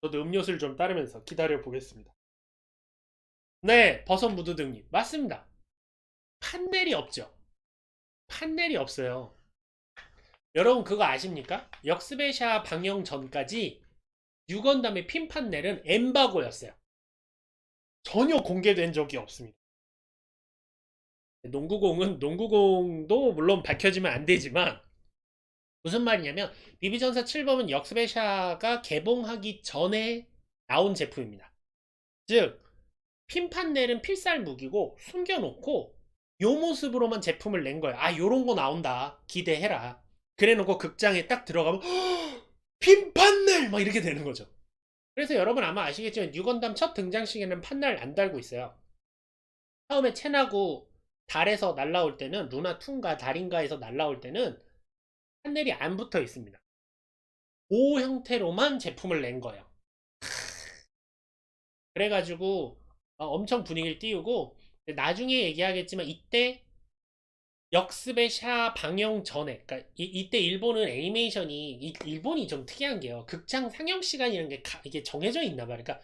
저도 음료수를 좀 따르면서 기다려 보겠습니다. 네, 버섯 무드등님 맞습니다. 판넬이 없죠. 판넬이 없어요. 여러분 그거 아십니까? 역스베샤 방영 전까지 뉴건담의 핀 판넬은 엠바고였어요. 전혀 공개된 적이 없습니다. 농구공도 물론 밝혀지면 안 되지만 무슨 말이냐면 비비전사 7범은 역스베샤가 개봉하기 전에 나온 제품입니다. 즉 핀판넬은 필살 무기고 숨겨놓고 요 모습으로만 제품을 낸 거예요. 요런 거 나온다 기대해라. 그래놓고 극장에 딱 들어가면 핀판넬 막 이렇게 되는 거죠. 그래서 여러분 아마 아시겠지만 뉴건담 첫 등장시에는 판넬 안 달고 있어요. 처음에 체나구 달에서 날라올 때는 루나2인가 달인가에서 날라올 때는 판넬이 안 붙어 있습니다. 그 형태로만 제품을 낸 거예요. 그래가지고 엄청 분위기를 띄우고 나중에 얘기하겠지만 이때 역습의 샤 방영 전에 그러니까 이때 일본은 애니메이션이 일본이 좀 특이한 게요. 극장 상영 시간이라는 게 이게 정해져 있나 봐요. 그러니까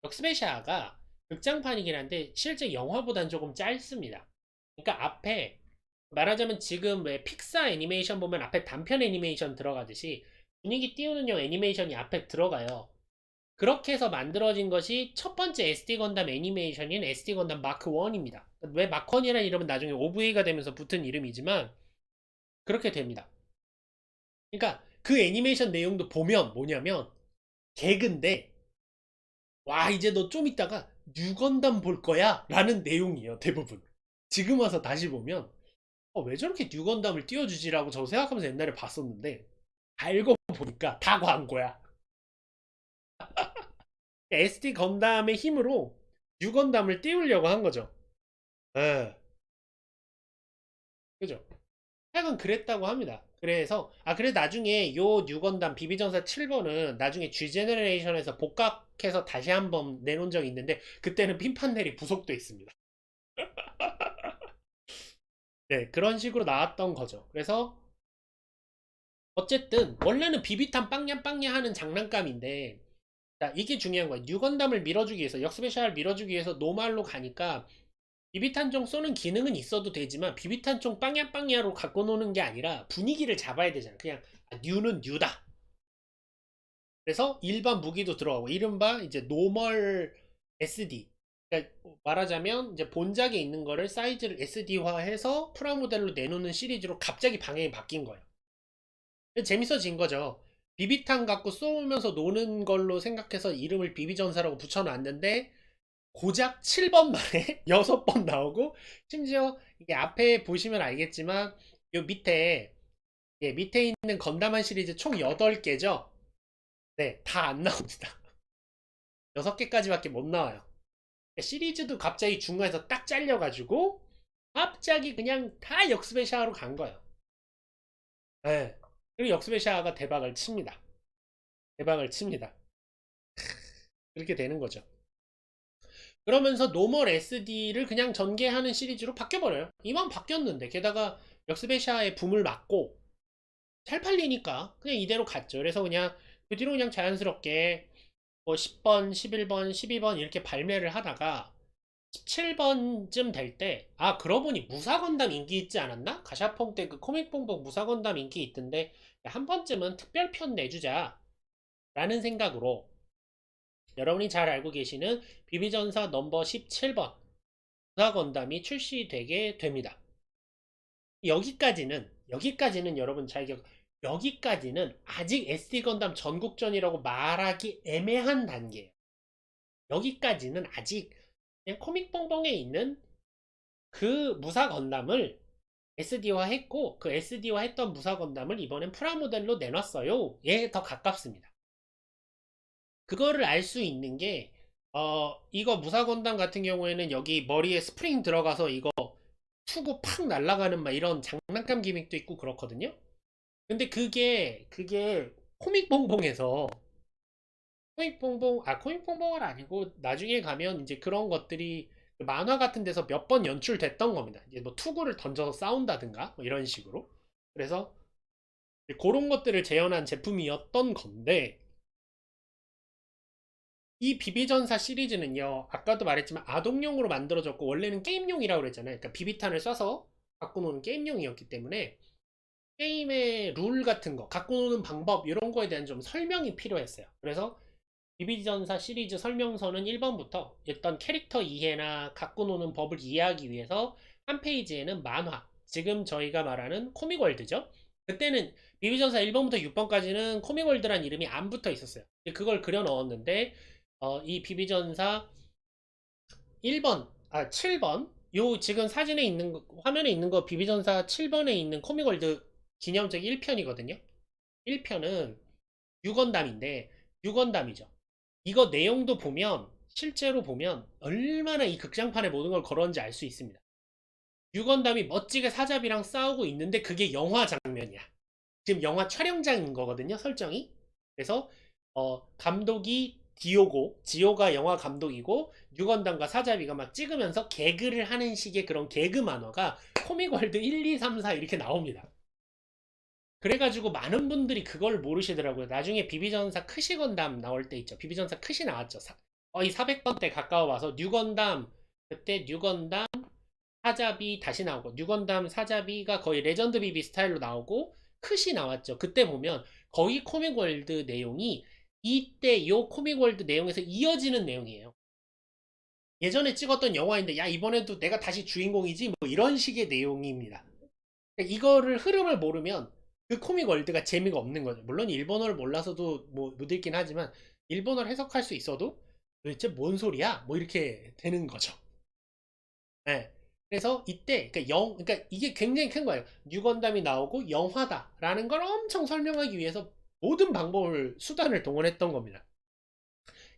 역습의 샤가 극장판이긴 한데 실제 영화보단 조금 짧습니다. 그러니까 앞에 말하자면 지금 왜 픽사 애니메이션 보면 앞에 단편 애니메이션 들어가듯이 분위기 띄우는 용 애니메이션이 앞에 들어가요. 그렇게 해서 만들어진 것이 첫 번째 SD 건담 애니메이션인 SD 건담 마크 1입니다. 왜 마크 1이라는 이름은 나중에 OVA가 되면서 붙은 이름이지만 그렇게 됩니다. 그러니까 그 애니메이션 내용도 보면 뭐냐면 개그인데 와 이제 너 좀 있다가 뉴건담 볼 거야 라는 내용이에요 대부분. 지금 와서 다시 보면 왜 저렇게 뉴건담을 띄워주지라고 저 생각하면서 옛날에 봤었는데 알고 보니까 다 광고야. SD 건담의 힘으로 뉴건담을 띄우려고 한 거죠. 예. 그죠? 하여간 그랬다고 합니다. 그래 나중에 요 뉴건담 비비전사 7번은 나중에 G 제너레이션에서 복각해서 다시 한번 내놓은 적이 있는데 그때는 핀 판넬이 부속돼 있습니다. 네, 그런 식으로 나왔던 거죠. 그래서 어쨌든 원래는 비비탄 빵야 빵야 하는 장난감인데 자, 이게 중요한 거야. 뉴건담을 밀어주기 위해서 역스페셜 밀어주기 위해서 노말로 가니까 비비탄총 쏘는 기능은 있어도 되지만 비비탄총 빵야빵야로 갖고 노는 게 아니라 분위기를 잡아야 되잖아. 그냥 뉴는 뉴다. 그래서 일반 무기도 들어가고 이른바 이제 노멀 SD. 그러니까 말하자면 이제 본작에 있는 거를 사이즈를 SD화해서 프라모델로 내놓는 시리즈로 갑자기 방향이 바뀐 거예요. 재밌어진 거죠. 비비탄 갖고 쏘면서 노는 걸로 생각해서 이름을 비비전사라고 붙여놨는데 고작 7번 만에 6번 나오고, 심지어 이게 앞에 보시면 알겠지만 요 밑에, 예, 밑에 있는 건담한 시리즈 총 8개죠. 네, 다 안 나옵니다. 6개까지밖에 못 나와요. 시리즈도 갑자기 중간에서 딱 잘려가지고 갑자기 그냥 다 역스페샤로 간 거예요. 네. 그리고 역스페샤가 대박을 칩니다. 대박을 칩니다. 그렇게 되는 거죠. 그러면서 노멀 SD를 그냥 전개하는 시리즈로 바뀌어버려요. 이만 바뀌었는데, 게다가 역스페샤의 붐을 맞고 잘 팔리니까 그냥 이대로 갔죠. 그래서 그냥 그 뒤로 그냥 자연스럽게 뭐 10번, 11번, 12번 이렇게 발매를 하다가 17번쯤 될 때, 아, 그러고 보니 무사건담 인기 있지 않았나? 가샤퐁 때 그 코믹봉봉 무사건담 인기 있던데 한 번쯤은 특별편 내주자 라는 생각으로 여러분이 잘 알고 계시는 비비전사 넘버 17번 무사건담이 출시되게 됩니다. 여기까지는 여러분 잘 기억, 여기까지는 아직 SD 건담 전국전이라고 말하기 애매한 단계예요. 여기까지는 아직 그냥 코믹봉봉에 있는 그 무사 건담을 SD화 했고, 그 SD화 했던 무사 건담을 이번엔 프라모델로 내놨어요. 얘 더 가깝습니다. 그거를 알 수 있는 게, 이거 무사 건담 같은 경우에는 여기 머리에 스프링 들어가서 이거 투구 팍 날아가는 막 이런 장난감 기믹도 있고 그렇거든요. 근데 그게 코믹봉봉에서, 코믹봉봉은 아니고 나중에 가면 이제 그런 것들이 그 만화 같은 데서 몇 번 연출됐던 겁니다. 이제 뭐 투구를 던져서 싸운다든가 뭐 이런 식으로. 그래서 그런 것들을 재현한 제품이었던 건데, 이 비비전사 시리즈는요, 아까도 말했지만 아동용으로 만들어졌고 원래는 게임용이라고 그랬잖아요. 그러니까 비비탄을 쏴서 갖고 노는 게임용이었기 때문에 게임의 룰 같은 거, 갖고 노는 방법 이런 거에 대한 좀 설명이 필요했어요. 그래서 비비전사 시리즈 설명서는 1번부터 일단 캐릭터 이해나 갖고 노는 법을 이해하기 위해서 한 페이지에는 만화, 지금 저희가 말하는 코믹월드죠. 그때는 비비전사 1번부터 6번까지는 코믹월드란 이름이 안 붙어 있었어요. 그걸 그려 넣었는데 이 비비전사 1번, 7번, 요 지금 사진에 있는 거, 화면에 있는 거 비비전사 7번에 있는 코믹월드 기념적 1편이거든요. 1편은 유건담인데, 유건담이죠. 이거 내용도 보면, 실제로 보면 얼마나 이 극장판에 모든 걸 걸었는지 알 수 있습니다. 유건담이 멋지게 사잡이랑 싸우고 있는데 그게 영화 장면이야. 지금 영화 촬영장인 거거든요, 설정이. 그래서 감독이 디오고, 지오가 영화 감독이고 유건담과 사자비가 막 찍으면서 개그를 하는 식의 그런 개그 만화가 코믹월드 1, 2, 3, 4 이렇게 나옵니다. 그래가지고 많은 분들이 그걸 모르시더라고요. 나중에 비비전사 크시 건담 나올 때 있죠. 비비전사 크시 나왔죠. 거의 400번대 가까워 와서 뉴건담, 그때 뉴건담 사자비 다시 나오고, 뉴건담 사자비가 거의 레전드 비비 스타일로 나오고 크시 나왔죠. 그때 보면 거의 코믹월드 내용이 이때 요 코믹월드 내용에서 이어지는 내용이에요. 예전에 찍었던 영화인데 야 이번에도 내가 다시 주인공이지 뭐 이런 식의 내용입니다. 그러니까 이거를 흐름을 모르면 그 코믹 월드가 재미가 없는 거죠. 물론 일본어를 몰라서도 뭐 못 읽긴 하지만 일본어를 해석할 수 있어도 도대체 뭔 소리야? 뭐 이렇게 되는 거죠. 네. 그래서 이때 그러니까 이게 굉장히 큰 거예요. 뉴건담이 나오고 영화다라는 걸 엄청 설명하기 위해서 모든 방법을 수단을 동원했던 겁니다.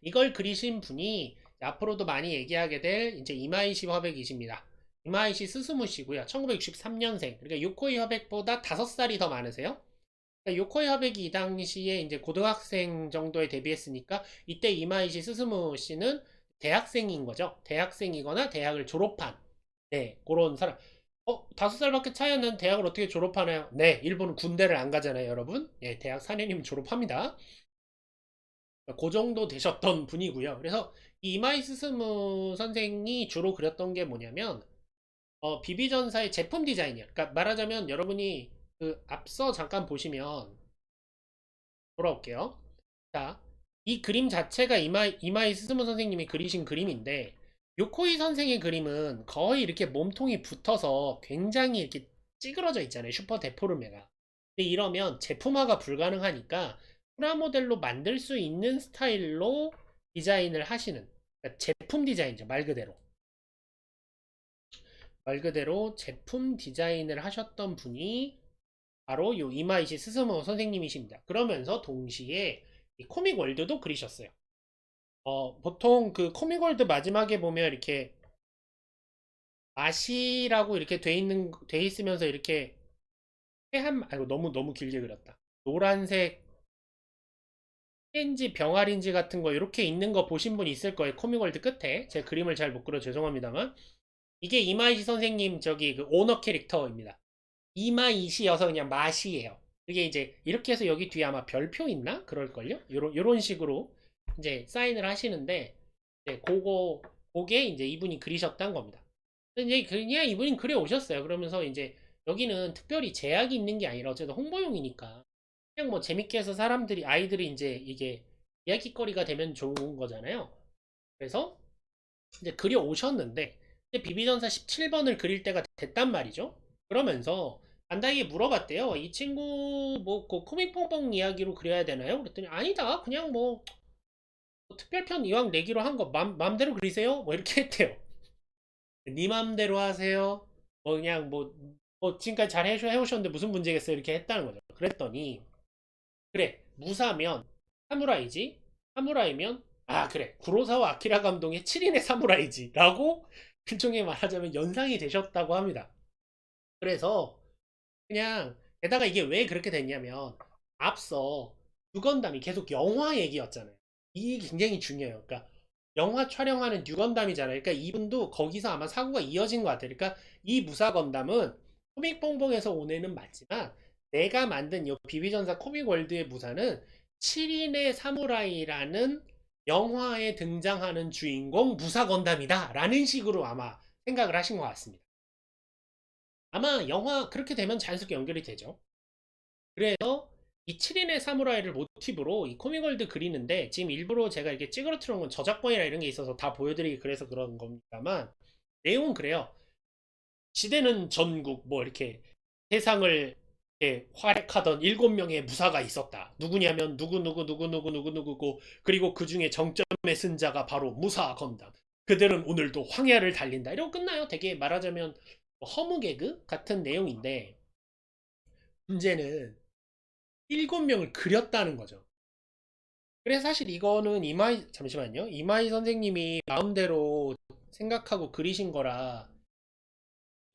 이걸 그리신 분이 앞으로도 많이 얘기하게 될 이제 이마이시 화백이십니다. 이마이시 스스무시고요. 1963년생. 그러니까 요코이 화백보다 5살이 더 많으세요. 그러니까 요코이 화백이 이 당시에 이제 고등학생 정도에 데뷔했으니까 이때 이마이시 스스무 씨는 대학생인 거죠. 대학생이거나 대학을 졸업한, 네, 그런 사람. 5살밖에 차이 안 나는 대학을 어떻게 졸업하나요? 네, 일본은 군대를 안 가잖아요, 여러분. 네, 대학 4년이면 졸업합니다. 그 정도 되셨던 분이고요. 그래서 이 이마이 스스무 선생이 주로 그렸던 게 뭐냐면 비비전사의 제품 디자인이야. 그러니까 말하자면 여러분이 그 앞서 잠깐 보시면 돌아올게요. 자, 이 그림 자체가 이마이 스스무 선생님이 그리신 그림인데 요코이 선생의 그림은 거의 이렇게 몸통이 붙어서 굉장히 이렇게 찌그러져 있잖아요. 슈퍼 데포르메가. 근데 이러면 제품화가 불가능하니까 프라모델로 만들 수 있는 스타일로 디자인을 하시는, 그러니까 제품 디자인이죠. 말 그대로. 말 그대로 제품 디자인을 하셨던 분이 바로 요 이마이시 스스무 선생님이십니다. 그러면서 동시에 이 코믹 월드도 그리셨어요. 보통 그 코믹 월드 마지막에 보면 이렇게 아시라고 이렇게 돼 있으면서 이렇게 해한, 아이고, 너무 길게 그렸다. 노란색 펜지 병아리인지 같은 거 이렇게 있는 거 보신 분 있을 거예요. 코믹 월드 끝에. 제 그림을 잘 못 그려 죄송합니다만. 이게 이마이시 선생님 저기 그 오너 캐릭터입니다. 이마이시여서 그냥 마시예요. 그게 이제 이렇게 해서 여기 뒤에 아마 별표 있나? 그럴걸요? 요런 식으로 이제 사인을 하시는데, 이제 그게 이제 이분이 그리셨단 겁니다. 근데 이제 그냥 이분이 그려 오셨어요. 그러면서 이제 여기는 특별히 제약이 있는 게 아니라 어쨌든 홍보용이니까 그냥 뭐 재밌게 해서 아이들이 이제 이게 이야기거리가 되면 좋은 거잖아요. 그래서 이제 그려 오셨는데, 비비전사 17번을 그릴 때가 됐단 말이죠. 그러면서 반다이에 물어봤대요. 이 친구 뭐그 코믹 뽕뽕 이야기로 그려야 되나요? 그랬더니 아니다. 그냥 뭐 특별편 이왕 내기로 한 거 맘대로 그리세요. 뭐 이렇게 했대요. 네 맘대로 하세요. 뭐 그냥 뭐 지금까지 잘 해오셨는데 무슨 문제겠어요? 이렇게 했다는 거죠. 그랬더니 그래 무사면 사무라이지, 사무라이면 아 그래 구로사와 아키라 감독의 7인의 사무라이지 라고 일종의 말하자면 연상이 되셨다고 합니다. 그래서 그냥 게다가 이게 왜 그렇게 됐냐면 앞서 뉴건담이 계속 영화 얘기였잖아요. 이게 굉장히 중요해요. 그러니까 영화 촬영하는 뉴건담이잖아요. 그러니까 이분도 거기서 아마 사고가 이어진 것 같아요. 그러니까 이 무사 건담은 코믹봉봉에서 온 애는 맞지만 내가 만든 이 비비전사 코믹 월드의 무사는 7인의 사무라이라는 영화에 등장하는 주인공 무사 건담이다 라는 식으로 아마 생각을 하신 것 같습니다. 아마 영화 그렇게 되면 자연스럽게 연결이 되죠. 그래서 이 7인의 사무라이를 모티브로 이 코믹월드 그리는데 지금 일부러 제가 이렇게 찌그러뜨려 놓은 건 저작권이나 이런 게 있어서 다 보여드리기 그래서 그런 겁니다만 내용은 그래요. 시대는 전국 뭐 이렇게 세상을 이렇게 활약하던 7명의 무사가 있었다. 누구냐면 누구누구누구누구누구누구고 그리고 그 중에 정점의 승자가 바로 무사 건담. 그들은 오늘도 황야를 달린다. 이러고 끝나요. 되게 말하자면 허무 개그 같은 내용인데 문제는 7명을 그렸다는 거죠. 그래서 사실 이거는 잠시만요. 이마이 선생님이 마음대로 생각하고 그리신 거라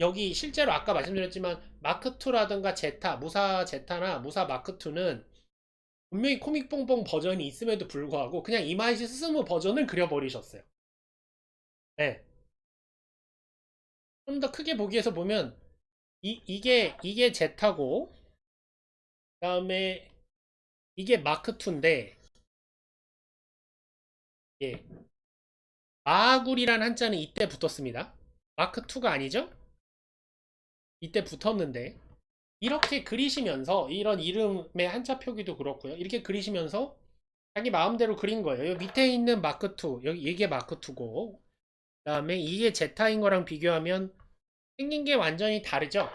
여기 실제로 아까 말씀드렸지만 마크2라든가 제타, 무사 제타나 무사 마크2는 분명히 코믹 뽕뽕 버전이 있음에도 불구하고 그냥 이마이시 스스무 버전을 그려버리셨어요. 네. 좀 더 크게 보기 위해서 보면 이게 제타고 그다음에 이게 마크2인데 예. 마구리란 한자는 이때 붙었습니다. 마크2가 아니죠? 이때 붙었는데 이렇게 그리시면서 이런 이름의 한자 표기도 그렇고요. 이렇게 그리시면서 자기 마음대로 그린 거예요. 여기 밑에 있는 마크2 여기 이게 마크2고 그다음에 이게 제타인 거랑 비교하면 생긴 게 완전히 다르죠?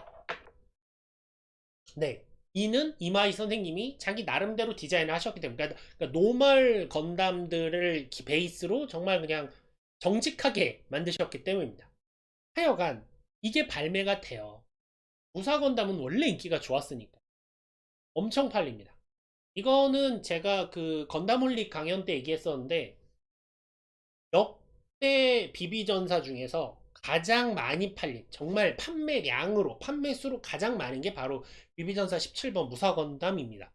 네. 이는 이마이 선생님이 자기 나름대로 디자인을 하셨기 때문에 그러니까 노멀 건담들을 베이스로 정말 그냥 정직하게 만드셨기 때문입니다. 하여간 이게 발매가 돼요. 무사 건담은 원래 인기가 좋았으니까 엄청 팔립니다. 이거는 제가 그 건담홀릭 강연 때 얘기했었는데 역대 비비전사 중에서 가장 많이 팔린 정말 판매수로 가장 많은 게 바로 비비전사 17번 무사 건담입니다.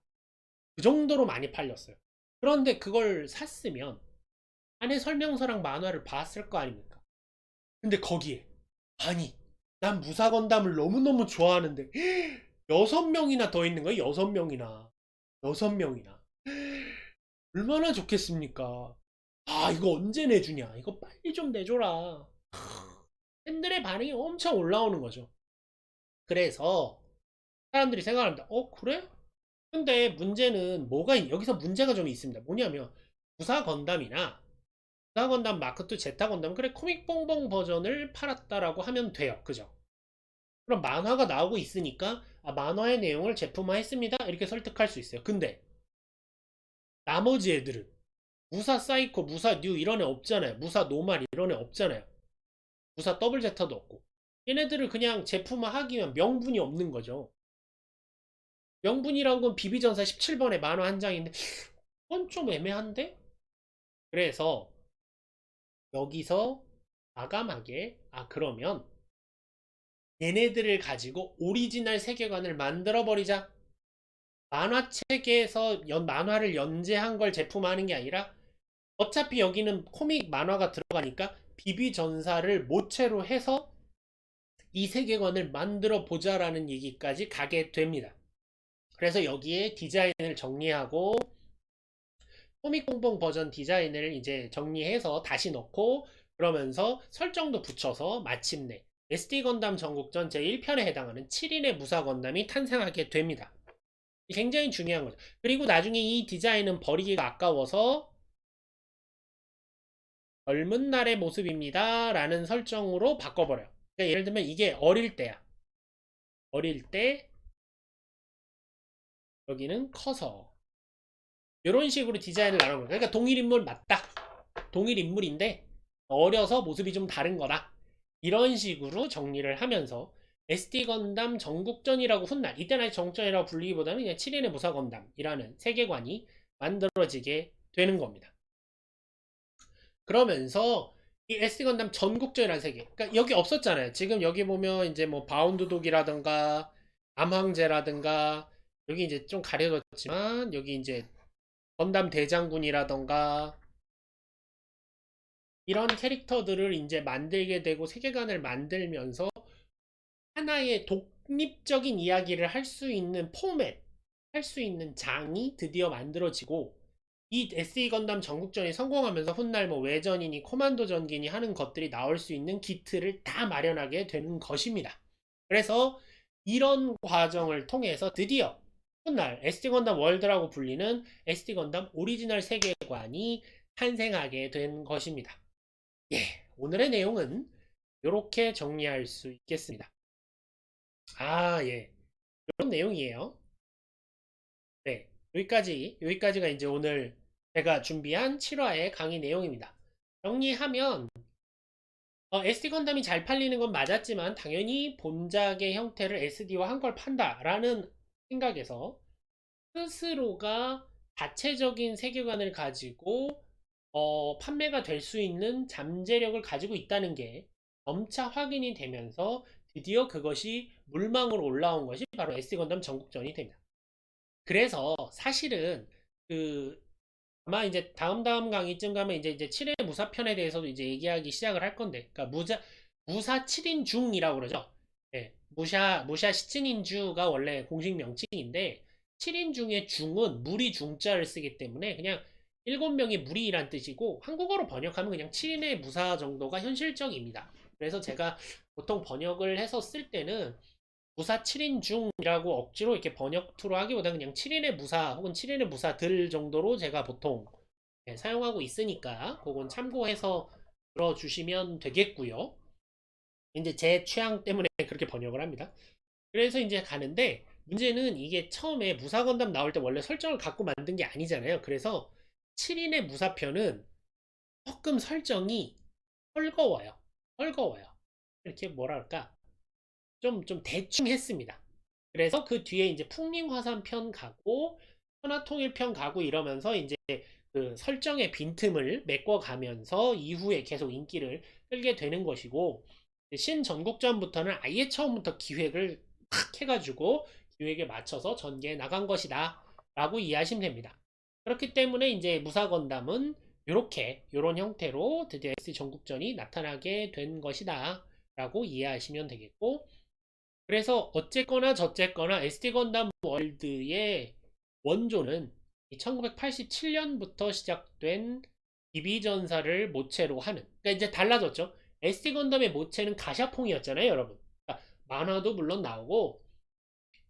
그 정도로 많이 팔렸어요. 그런데 그걸 샀으면 안에 설명서랑 만화를 봤을 거 아닙니까? 근데 거기에 아니 난 무사 건담을 너무너무 좋아하는데 6명이나 더 있는 거예요. 6명이나 얼마나 좋겠습니까? 아, 이거 언제 내주냐? 이거 빨리 좀 내줘라. 팬들의 반응이 엄청 올라오는 거죠. 그래서 사람들이 생각합니다. 그래? 근데 문제는 여기서 문제가 좀 있습니다. 뭐냐면 부사 건담이나 부사 건담 마크2 제타 건담 그래 코믹 봉봉 버전을 팔았다라고 하면 돼요. 그죠? 그럼 만화가 나오고 있으니까 만화의 내용을 제품화했습니다. 이렇게 설득할 수 있어요. 근데 나머지 애들은 무사 사이코, 무사 뉴 이런 애 없잖아요. 무사 노말 이런 애 없잖아요. 무사 더블 제타도 없고. 얘네들을 그냥 제품화하기 위한 명분이 없는 거죠. 명분이란 건 비비전사 17번의 만화 한 장인데 그건 좀 애매한데? 그래서 여기서 과감하게 그러면 얘네들을 가지고 오리지널 세계관을 만들어 버리자. 만화책에서 만화를 연재한 걸 제품화하는 게 아니라 어차피 여기는 코믹 만화가 들어가니까 비비전사를 모체로 해서 이 세계관을 만들어 보자라는 얘기까지 가게 됩니다. 그래서 여기에 디자인을 정리하고 코믹 봉봉 버전 디자인을 이제 정리해서 다시 넣고 그러면서 설정도 붙여서 마침내 SD 건담 전국전 제1편에 해당하는 7인의 무사 건담이 탄생하게 됩니다. 굉장히 중요한 거죠. 그리고 나중에 이 디자인은 버리기가 아까워서 젊은 날의 모습입니다 라는 설정으로 바꿔버려요. 그러니까 예를 들면 이게 어릴 때야. 어릴 때 여기는 커서 이런 식으로 디자인을 나눈 거예요. 그러니까 동일 인물 맞다. 동일 인물인데 어려서 모습이 좀 다른 거다. 이런 식으로 정리를 하면서 SD 건담 전국전이라고 훗날 이때는 정전이라고 불리기보다는 그냥 7인의 무사 건담이라는 세계관이 만들어지게 되는 겁니다. 그러면서 이 SD 건담 전국전이라는 세계, 그러니까 여기 없었잖아요. 지금 여기 보면 이제 뭐 바운드 독이라든가 암황제라든가 여기 이제 좀 가려졌지만 여기 이제 건담 대장군이라던가 이런 캐릭터들을 이제 만들게 되고 세계관을 만들면서 하나의 독립적인 이야기를 할 수 있는 포맷, 할 수 있는 장이 드디어 만들어지고 이 SE 건담 전국전이 성공하면서 훗날 뭐 외전이니 코만도 전기니 하는 것들이 나올 수 있는 기틀을 다 마련하게 되는 것입니다. 그래서 이런 과정을 통해서 드디어 훗날 SD 건담 월드라고 불리는 SD 건담 오리지널 세계관이 탄생하게 된 것입니다. 예, 오늘의 내용은 이렇게 정리할 수 있겠습니다. 예. 이런 내용이에요. 네. 여기까지가 이제 오늘 제가 준비한 7화의 강의 내용입니다. 정리하면, SD 건담이 잘 팔리는 건 맞았지만, 당연히 본작의 형태를 SD화 한 걸 판다라는 생각에서 스스로가 자체적인 세계관을 가지고, 판매가 될 수 있는 잠재력을 가지고 있다는 게 점차 확인이 되면서 드디어 그것이 물망으로 올라온 것이 바로 SD 건담 전국전이 됩니다. 그래서 사실은 그 아마 이제 다음 강의쯤 가면 이제 7회 무사편에 대해서도 이제 얘기하기 시작을 할 건데, 그러니까 무사 7인 중이라고 그러죠. 예, 무샤 시친인주가 원래 공식 명칭인데 7인 중의 중은 무리 중자를 쓰기 때문에 그냥 7명이 무리란 뜻이고 한국어로 번역하면 그냥 7인의 무사 정도가 현실적입니다. 그래서 제가 보통 번역을 해서 쓸 때는 무사 7인 중이라고 억지로 이렇게 번역 투로 하기보다 그냥 7인의 무사 혹은 7인의 무사들 정도로 제가 보통 사용하고 있으니까 그건 참고해서 들어주시면 되겠고요. 이제 제 취향 때문에 그렇게 번역을 합니다. 그래서 이제 가는데 문제는 이게 처음에 무사건담 나올 때 원래 설정을 갖고 만든 게 아니잖아요. 그래서 7인의 무사편은 조금 설정이 헐거워요. 헐거워요. 이렇게 뭐랄까 좀 대충 했습니다. 그래서 그 뒤에 이제 풍림화산 편 가고 천하통일 편 가고 이러면서 이제 그 설정의 빈틈을 메꿔가면서 이후에 계속 인기를 끌게 되는 것이고 신전국전부터는 아예 처음부터 기획을 탁 해가지고 기획에 맞춰서 전개해 나간 것이다 라고 이해하시면 됩니다. 그렇기 때문에 이제 무사건담은 요런 형태로 드디어 SD 전국전이 나타나게 된 것이다 라고 이해하시면 되겠고, 그래서 어쨌거나 저쨌거나 SD 건담 월드의 원조는 1987년부터 시작된 기비전사를 모체로 하는. 그러니까 이제 달라졌죠. SD 건담의 모체는 가샤퐁이었잖아요, 여러분. 그러니까 만화도 물론 나오고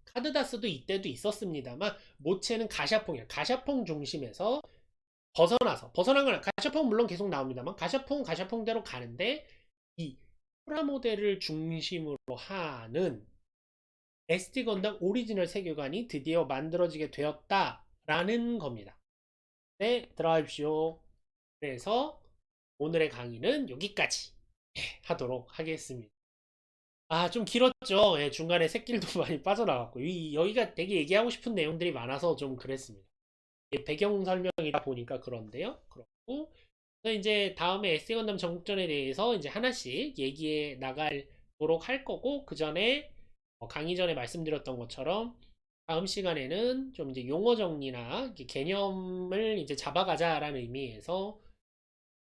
카드다스도 이때도 있었습니다만 모체는 가샤퐁이야. 가샤퐁 중심에서 벗어난 건 가샤퐁 물론 계속 나옵니다만 가샤퐁대로 가는데 이 프라모델을 중심으로 하는 SD 건담 오리지널 세계관이 드디어 만들어지게 되었다라는 겁니다. 네, 들어가십시오. 그래서 오늘의 강의는 여기까지 하도록 하겠습니다. 아, 좀 길었죠. 예, 중간에 새길도 많이 빠져나갔고 여기가 되게 얘기하고 싶은 내용들이 많아서 좀 그랬습니다. 배경 설명이다 보니까 그런데요. 그렇고 그래서 이제 다음에 SD 건담 전국전에 대해서 이제 하나씩 얘기해 나가도록 할 거고 그 전에 강의 전에 말씀드렸던 것처럼 다음 시간에는 좀 이제 용어 정리나 개념을 이제 잡아가자라는 의미에서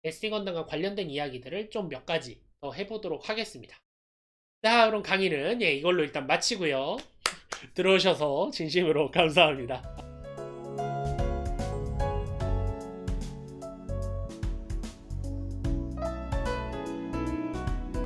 SD 건담과 관련된 이야기들을 좀 몇 가지 더 해보도록 하겠습니다. 자, 그럼 강의는 이걸로 일단 마치고요. 들어오셔서 진심으로 감사합니다.